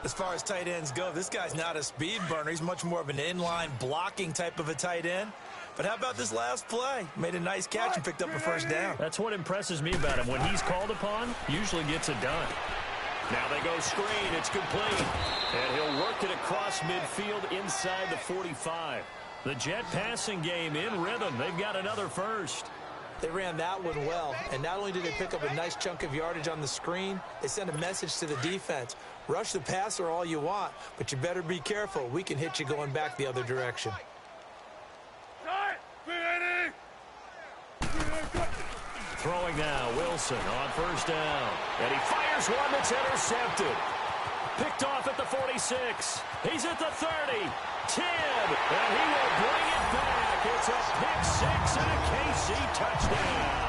As far as tight ends go, this guy's not a speed burner. He's much more of an inline blocking type of a tight end. But how about this last play? Made a nice catch and picked up a first down. That's what impresses me about him. When he's called upon, usually gets it done. Now they go screen. It's complete. And he'll work it across midfield inside the 45. The Jet passing game in rhythm. They've got another first. They ran that one well, and not only did they pick up a nice chunk of yardage on the screen, they sent a message to the defense. Rush the passer all you want, but you better be careful. We can hit you going back the other direction. Throwing now, Wilson on first down. And he fires one that's intercepted. Picked off at the 46. He's at the 30. 10, and he will bring it back. It's a pick six and a KC touchdown.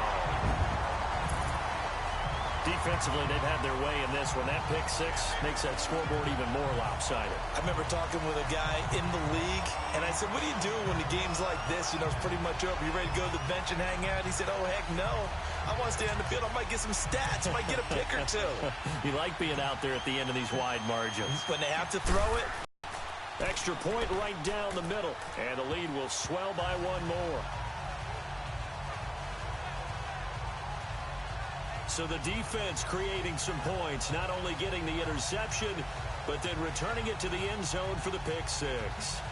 Defensively, they've had their way in this one. That pick six makes that scoreboard even more lopsided. I remember talking with a guy in the league, and I said, what do you do when the game's like this? You know, it's pretty much over. You ready to go to the bench and hang out? He said, oh, heck no. I want to stay on the field. I might get some stats. I might get a pick or two. You like being out there at the end of these wide margins. When they have to throw it. Extra point right down the middle, and the lead will swell by one more. So the defense creating some points, not only getting the interception, but then returning it to the end zone for the pick six.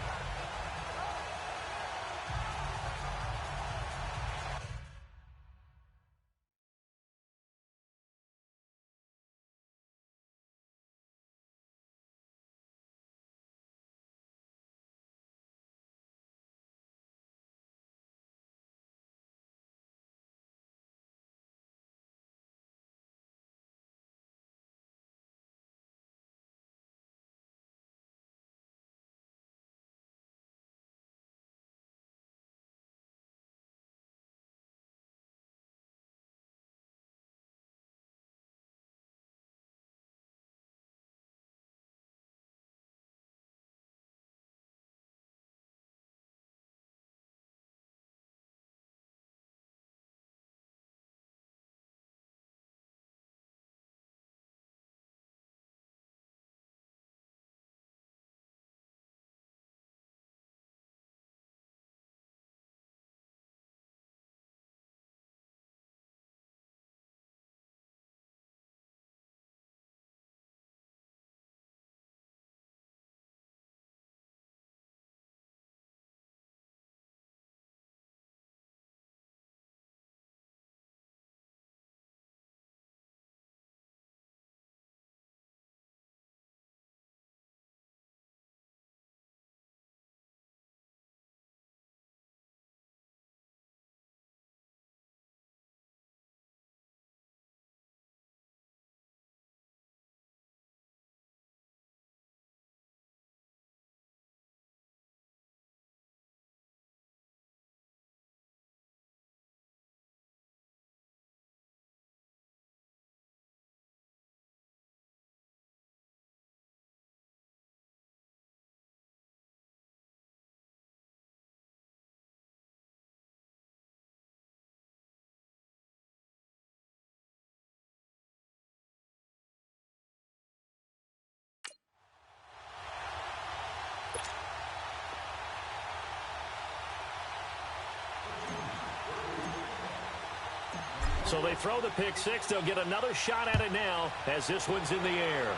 So they throw the pick six. They'll get another shot at it now as this one's in the air.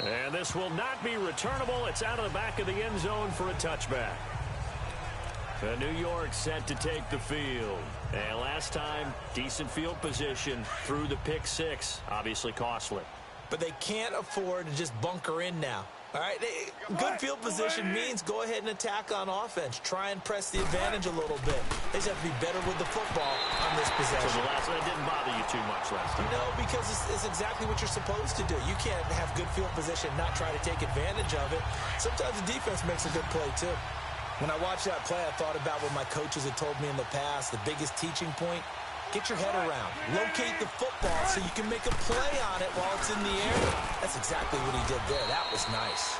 And this will not be returnable. It's out of the back of the end zone for a touchback. New York set to take the field. And last time, decent field position through the pick six. Obviously costly. But they can't afford to just bunker in now. All right, good field position means go ahead and attack on offense. Try and press the advantage a little bit. They just have to be better with the football on this possession. So the last one didn't bother you too much last time? No, because it's exactly what you're supposed to do. You can't have good field position and not try to take advantage of it. Sometimes the defense makes a good play, too. When I watched that play, I thought about what my coaches had told me in the past. The biggest teaching point, get your head around. Locate the football so you can make a play on it while it's in the air. That's exactly what he did there. That was nice.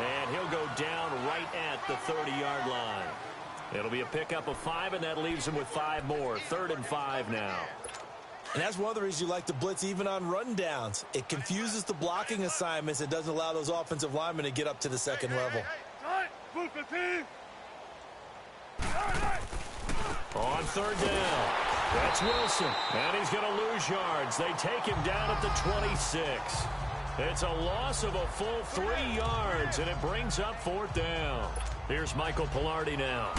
And he'll go down right at the 30-yard line. It'll be a pickup of 5, and that leaves him with 5 more. 3rd and 5 now. And that's one of the reasons you like to blitz even on rundowns. It confuses the blocking assignments. It doesn't allow those offensive linemen to get up to the second level. On 3rd down, that's Wilson, and he's going to lose yards. They take him down at the 26. It's a loss of a full 3 yards, and it brings up 4th down. Here's Michael Pilardi now,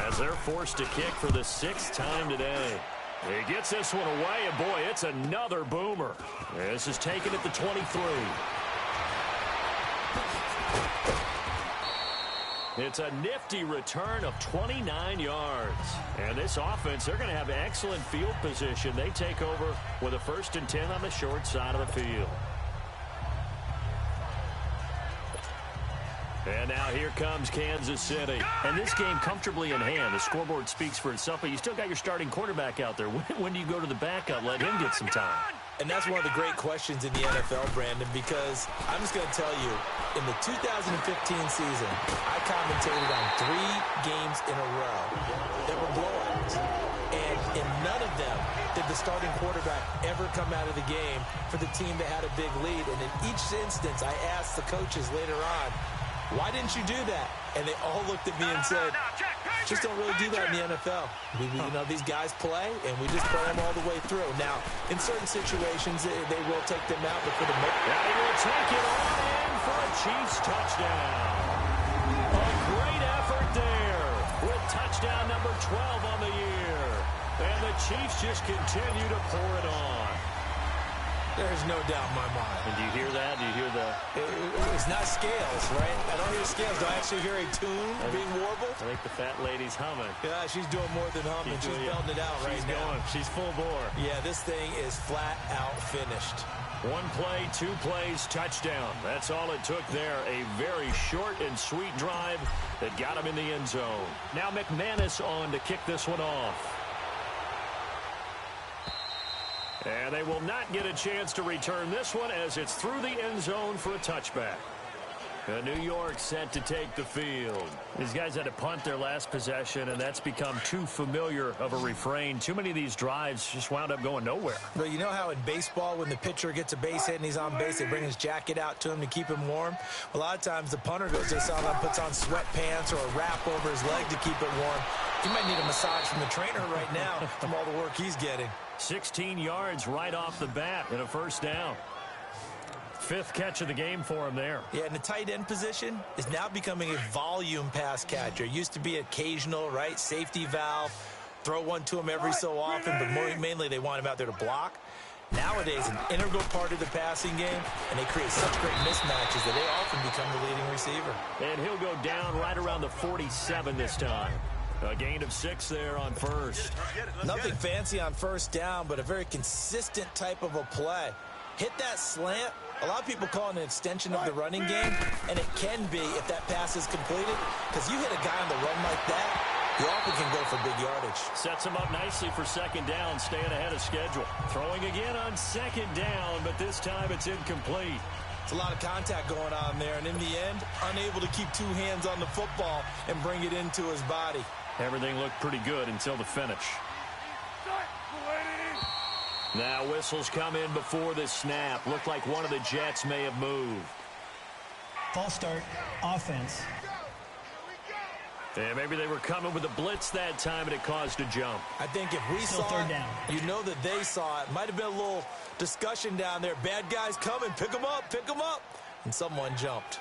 as they're forced to kick for the 6th time today. He gets this one away, and boy, it's another boomer. This is taken at the 23. It's a nifty return of 29 yards. And this offense, they're going to have excellent field position. They take over with a 1st and 10 on the short side of the field. And now here comes Kansas City. And this game comfortably in hand. The scoreboard speaks for itself, but you still got your starting quarterback out there. When do you go to the backup? Let him get some time. And that's one of the great questions in the NFL, Brandon, because I'm just going to tell you, in the 2015 season, I commentated on 3 games in a row that were blowouts. And in none of them did the starting quarterback ever come out of the game for the team that had a big lead. And in each instance, I asked the coaches later on, why didn't you do that? And they all looked at me and said, just don't really do that in the NFL. These guys play, and we just play them all the way through. Now, in certain situations, they will take them out, but for the most part, they will take it all in for a Chiefs touchdown. A great effort there with touchdown number 12 on the year. And the Chiefs just continue to pour it on. There's no doubt in my mind. And do you hear that? Do you hear the... It's not scales, right? I don't hear scales. Do I actually hear a tune being warbled? I think the fat lady's humming. Yeah, she's doing more than humming. She's belting it out right now. She's full bore. Yeah, this thing is flat out finished. 1 play, 2 plays, touchdown. That's all it took there. A very short and sweet drive that got him in the end zone. Now McManus on to kick this one off. And they will not get a chance to return this one as it's through the end zone for a touchback. New York set to take the field. These guys had to punt their last possession, and that's become too familiar of a refrain. Too many of these drives just wound up going nowhere. But you know how in baseball, when the pitcher gets a base hit and he's on base, they bring his jacket out to him to keep him warm? A lot of times the punter goes to the sideline, puts on sweatpants or a wrap over his leg to keep it warm. He might need a massage from the trainer right now from all the work he's getting. 16 yards right off the bat and a 1st down. 5th catch of the game for him there. Yeah, and the tight end position is now becoming a volume pass catcher. It used to be occasional, right? Safety valve, throw one to him every so often, but mainly they want him out there to block. Nowadays, an integral part of the passing game, and they create such great mismatches that they often become the leading receiver. And he'll go down right around the 47 this time. A gain of 6 there on 1st. Nothing fancy on 1st down, but a very consistent type of a play. Hit that slant. A lot of people call it an extension of the running game, and it can be if that pass is completed, because you hit a guy on the run like that, you often can go for big yardage. Sets him up nicely for 2nd down, staying ahead of schedule. Throwing again on 2nd down, but this time it's incomplete. It's a lot of contact going on there, and in the end, unable to keep 2 hands on the football and bring it into his body. Everything looked pretty good until the finish. Now whistles come in before the snap. Looked like one of the Jets may have moved. False start, offense. And maybe they were coming with a blitz that time and it caused a jump. I think if we Still saw 3rd it, down. you know that they saw it. Might have been a little discussion down there. Bad guys coming, pick them up, pick them up. And someone jumped.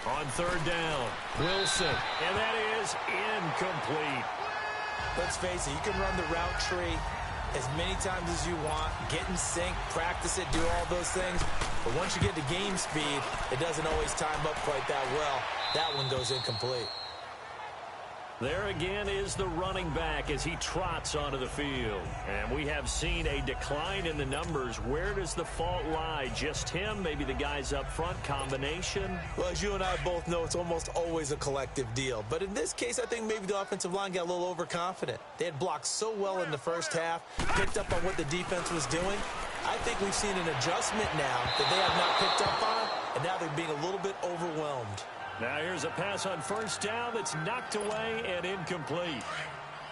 On 3rd down, Wilson. And that is incomplete. Let's face it, you can run the route tree as many times as you want, get in sync, practice it, do all those things. But once you get to game speed, it doesn't always time up quite that well. That one goes incomplete. There again is the running back as he trots onto the field. And we have seen a decline in the numbers. Where does the fault lie? Just him? Maybe the guys up front? Combination? Well, as you and I both know, it's almost always a collective deal. But in this case, I think maybe the offensive line got a little overconfident. They had blocked so well in the first half, picked up on what the defense was doing. I think we've seen an adjustment now that they have not picked up on, and now they're being a little bit overwhelmed. Now here's a pass on first down that's knocked away and incomplete.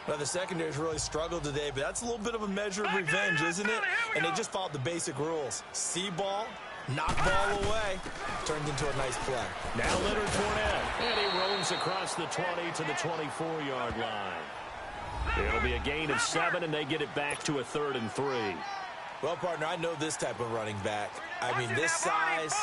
Well, the secondary's really struggled today, but that's a little bit of a measure of revenge, isn't it? And they just followed the basic rules. See ball, knock ball away, turned into a nice play. Now Leonard Fournette, and he roams across the 20 to the 24-yard line. It'll be a gain of 7, and they get it back to a 3rd and 3. Well, partner, I know this type of running back. I mean, this size,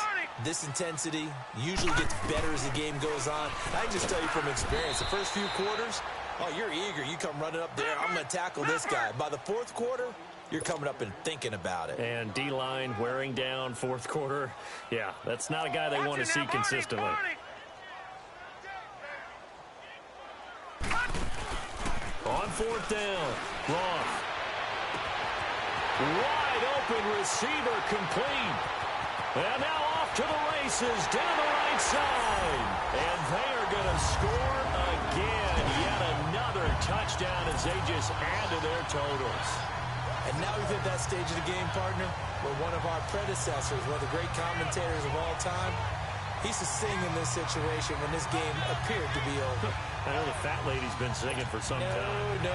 this intensity usually gets better as the game goes on. I can just tell you from experience, the first few quarters, oh, you're eager. You come running up there, I'm going to tackle this guy. By the fourth quarter, you're coming up and thinking about it. And D-line wearing down fourth quarter. Yeah, that's not a guy they want to see consistently. On fourth down, Roth. Wide open receiver complete. And now off to the races down the right side. And they are going to score again. Yet another touchdown as they just add to their totals. And now we've hit that stage of the game, partner, where one of our predecessors, one of the great commentators of all time, he used to sing in this situation when this game appeared to be over. I know the fat lady's been singing for some time. No,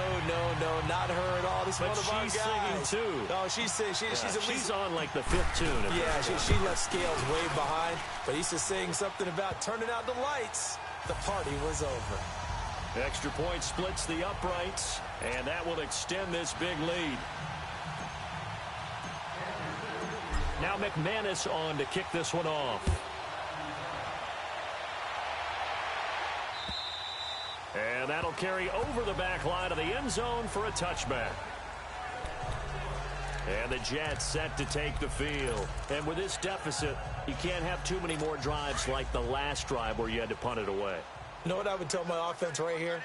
not her at all. This is one of our guys. But she's singing too. No, she's at least she's on like the 5th tune. Yeah, she left Scales way behind. But he used to sing something about turning out the lights. The party was over. Extra point splits the uprights, and that will extend this big lead. Now McManus on to kick this one off. And that'll carry over the back line of the end zone for a touchback. And the Jets set to take the field. And with this deficit, you can't have too many more drives like the last drive where you had to punt it away. You know what I would tell my offense right here?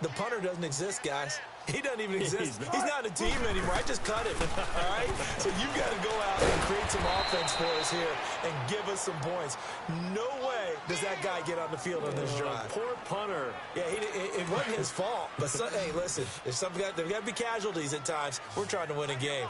The punter doesn't exist, guys. He doesn't even exist. He's not a team anymore. I just cut him, all right? So you've got to go out and create some offense for us here and give us some points. No way does that guy get on the field on this drive. Poor punter. Yeah, it wasn't his fault. But, hey, listen, there's got to be casualties at times. We're trying to win a game.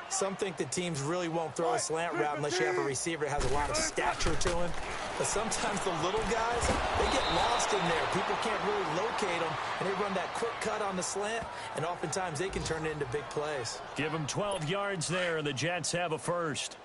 Some think that teams really won't throw a slant route unless you have a receiver that has a lot of stature to him. But sometimes the little guys, they get lost in there. People can't really locate them, and they run that quick cut on the slant, and oftentimes they can turn it into big plays. Give them 12 yards there, and the Jets have a first.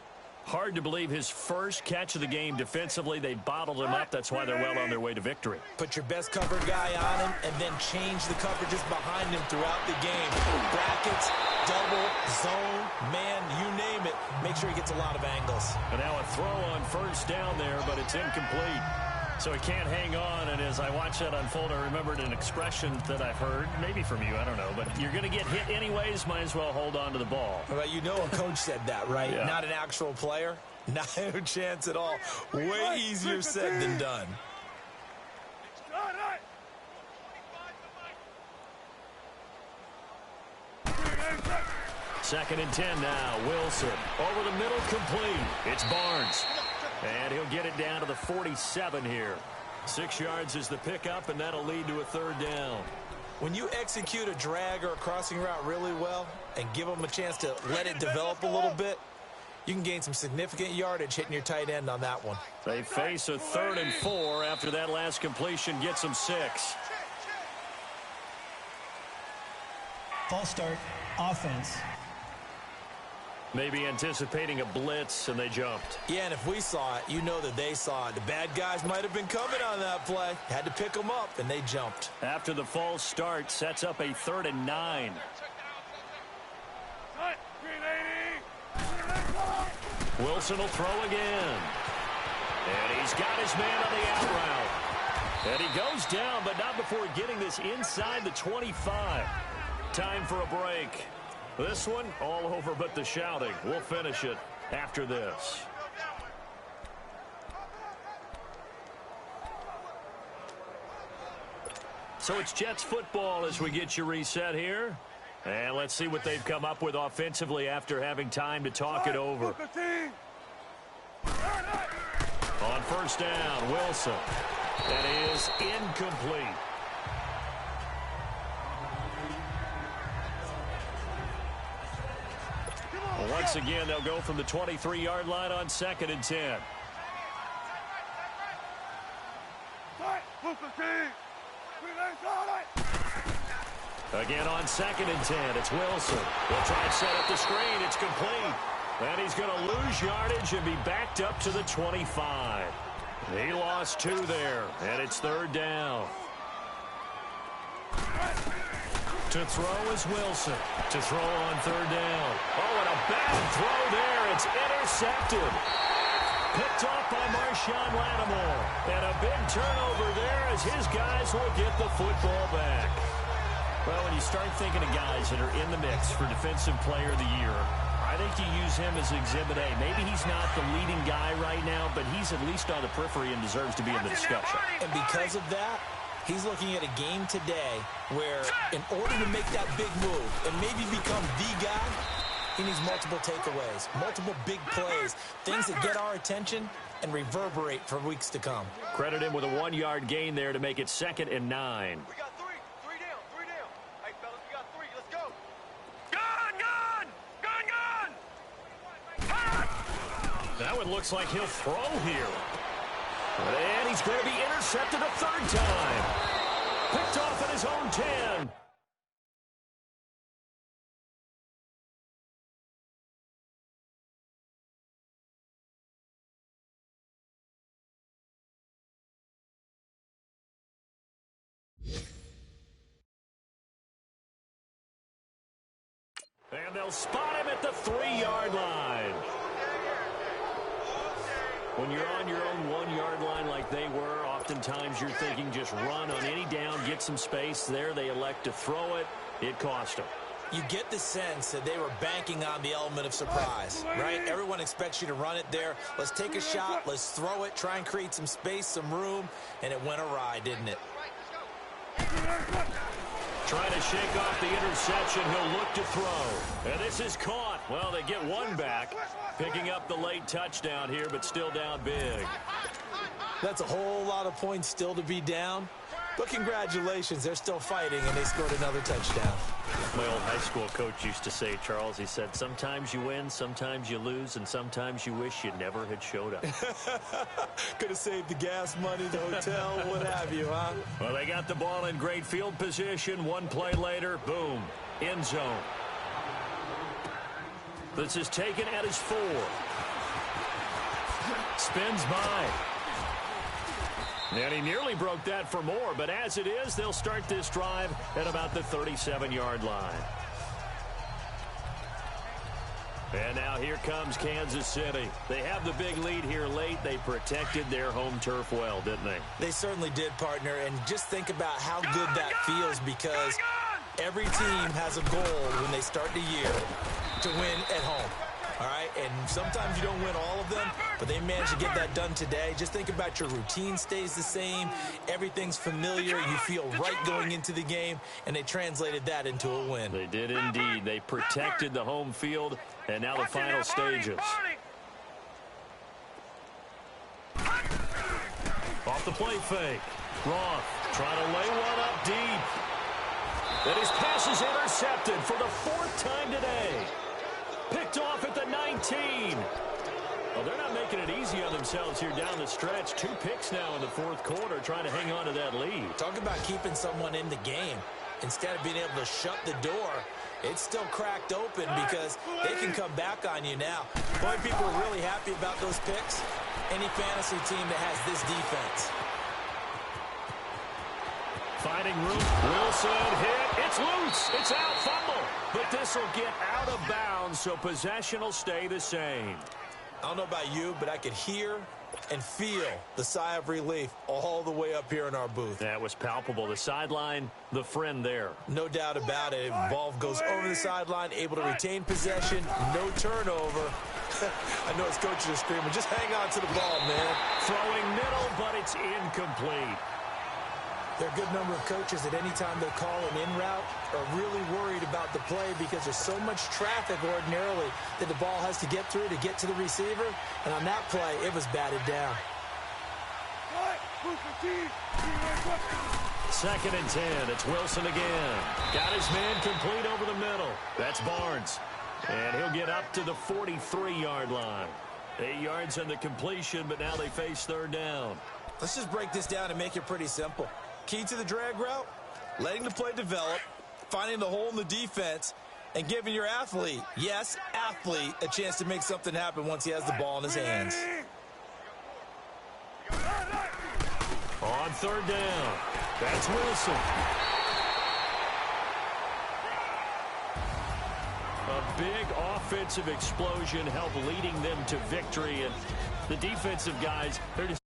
Hard to believe his first catch of the game defensively. They bottled him up. That's why they're well on their way to victory. Put your best cover guy on him and then change the coverages behind him throughout the game. Brackets, double, zone, man, you name it. Make sure he gets a lot of angles. And now a throw on first down there, but it's incomplete. So he can't hang on, and as I watch that unfold, I remembered an expression that I've heard, maybe from you, I don't know, but you're going to get hit anyways, might as well hold on to the ball. Well, you know a coach said that, right? Yeah. Not an actual player. Not a chance at all. Way easier said than done. Second and 10 now. Wilson over the middle, complete. It's Barnes. And he'll get it down to the 47 here. 6 yards is the pickup, and that'll lead to a third down. When you execute a drag or a crossing route really well and give them a chance to let it develop a little bit, you can gain some significant yardage hitting your tight end on that one. They face a 3rd and 4 after that last completion gets them 6. False start, offense. Maybe anticipating a blitz, and they jumped. Yeah, and if we saw it, you know that they saw it. The bad guys might have been coming on that play. Had to pick them up, and they jumped. After the false start, sets up a 3rd and 9. Wilson will throw again. And he's got his man on the out route. And he goes down, but not before getting this inside the 25. Time for a break. This one all over but the shouting. We'll finish it after this. So it's Jets football as we get you reset here. And let's see what they've come up with offensively after having time to talk it over. On first down, Wilson. That is incomplete. Once again, they'll go from the 23-yard line on 2nd and 10. Again on 2nd and 10, it's Wilson. He'll try and set up the screen. It's complete. And he's going to lose yardage and be backed up to the 25. He lost 2 there, and it's 3rd down. To throw is Wilson. To throw on 3rd down. Oh, and a bad throw there. It's intercepted. Picked off by Marshawn Lattimore. And a big turnover there as his guys will get the football back. Well, when you start thinking of guys that are in the mix for Defensive Player of the Year, I think you use him as Exhibit A. Maybe he's not the leading guy right now, but he's at least on the periphery and deserves to be in the discussion. And because of that, he's looking at a game today where in order to make that big move and maybe become the guy, he needs multiple takeaways, multiple big plays, things that get our attention and reverberate for weeks to come. Credit him with a 1-yard gain there to make it 2nd and 9. We got 3 down. Hey, fellas, we got 3. Let's go. That one looks like he'll throw here. And he's going to be intercepted a 3rd time. Picked off at his own 10. And they'll spot him at the 3-yard line. When you're on your own 1-yard line like they were, oftentimes you're thinking just run on any down, get some space. There they elect to throw it. It cost them. You get the sense that they were banking on the element of surprise, right? Everyone expects you to run it there. Let's take a shot. Let's throw it. Try and create some space, some room. And it went awry, didn't it? Trying to shake off the interception. He'll look to throw. And this is caught. Well, they get one back. Picking up the late touchdown here, but still down big. That's a whole lot of points still to be down. But congratulations, they're still fighting, and they scored another touchdown. My old high school coach used to say, Charles, he said, sometimes you win, sometimes you lose, and sometimes you wish you never had showed up. Could have saved the gas money, the hotel, what have you, huh? Well, they got the ball in great field position. One play later, boom, end zone. This is taken at his 4. Spins by. And he nearly broke that for more, but as it is, they'll start this drive at about the 37-yard line. And now here comes Kansas City. They have the big lead here late. They protected their home turf well, didn't they? They certainly did, partner, and just think about how good that feels because every team has a goal when they start the year to win at home. All right, and sometimes you don't win all of them, but they managed to get that done today. Just think about your routine stays the same. Everything's familiar. You feel right going into the game, and they translated that into a win. They did indeed. They protected the home field, and now the final stages. Off the play fake. Roth trying to lay one up deep. And his pass is intercepted for the 4th time today. Picked off at the 19. Well, they're not making it easy on themselves here down the stretch. 2 picks now in the 4th quarter, trying to hang on to that lead. Talk about keeping someone in the game. Instead of being able to shut the door, it's still cracked open because they can come back on you now. Boy, people are really happy about those picks. Any fantasy team that has this defense. Finding room. Wilson hit. It's loose. It's out. Fumble. But this will get out of bounds, so possession will stay the same. I don't know about you, but I could hear and feel the sigh of relief all the way up here in our booth. That was palpable. The sideline, the friend there. No doubt about it. Ball goes over the sideline, able to retain possession, no turnover. I know his coaches are screaming, just hang on to the ball, man. Throwing middle, but it's incomplete. There are a good number of coaches that any time they call an in route are really worried about the play because there's so much traffic ordinarily that the ball has to get through to get to the receiver. And on that play, it was batted down. 2nd and 10. It's Wilson again. Got his man complete over the middle. That's Barnes. And he'll get up to the 43-yard line. 8 yards on the completion, but now they face 3rd down. Let's just break this down and make it pretty simple. Key to the drag route, letting the play develop, finding the hole in the defense, and giving your athlete, yes, athlete, a chance to make something happen once he has the ball in his hands. On 3rd down, that's Wilson. A big offensive explosion helped leading them to victory, and the defensive guys, they're just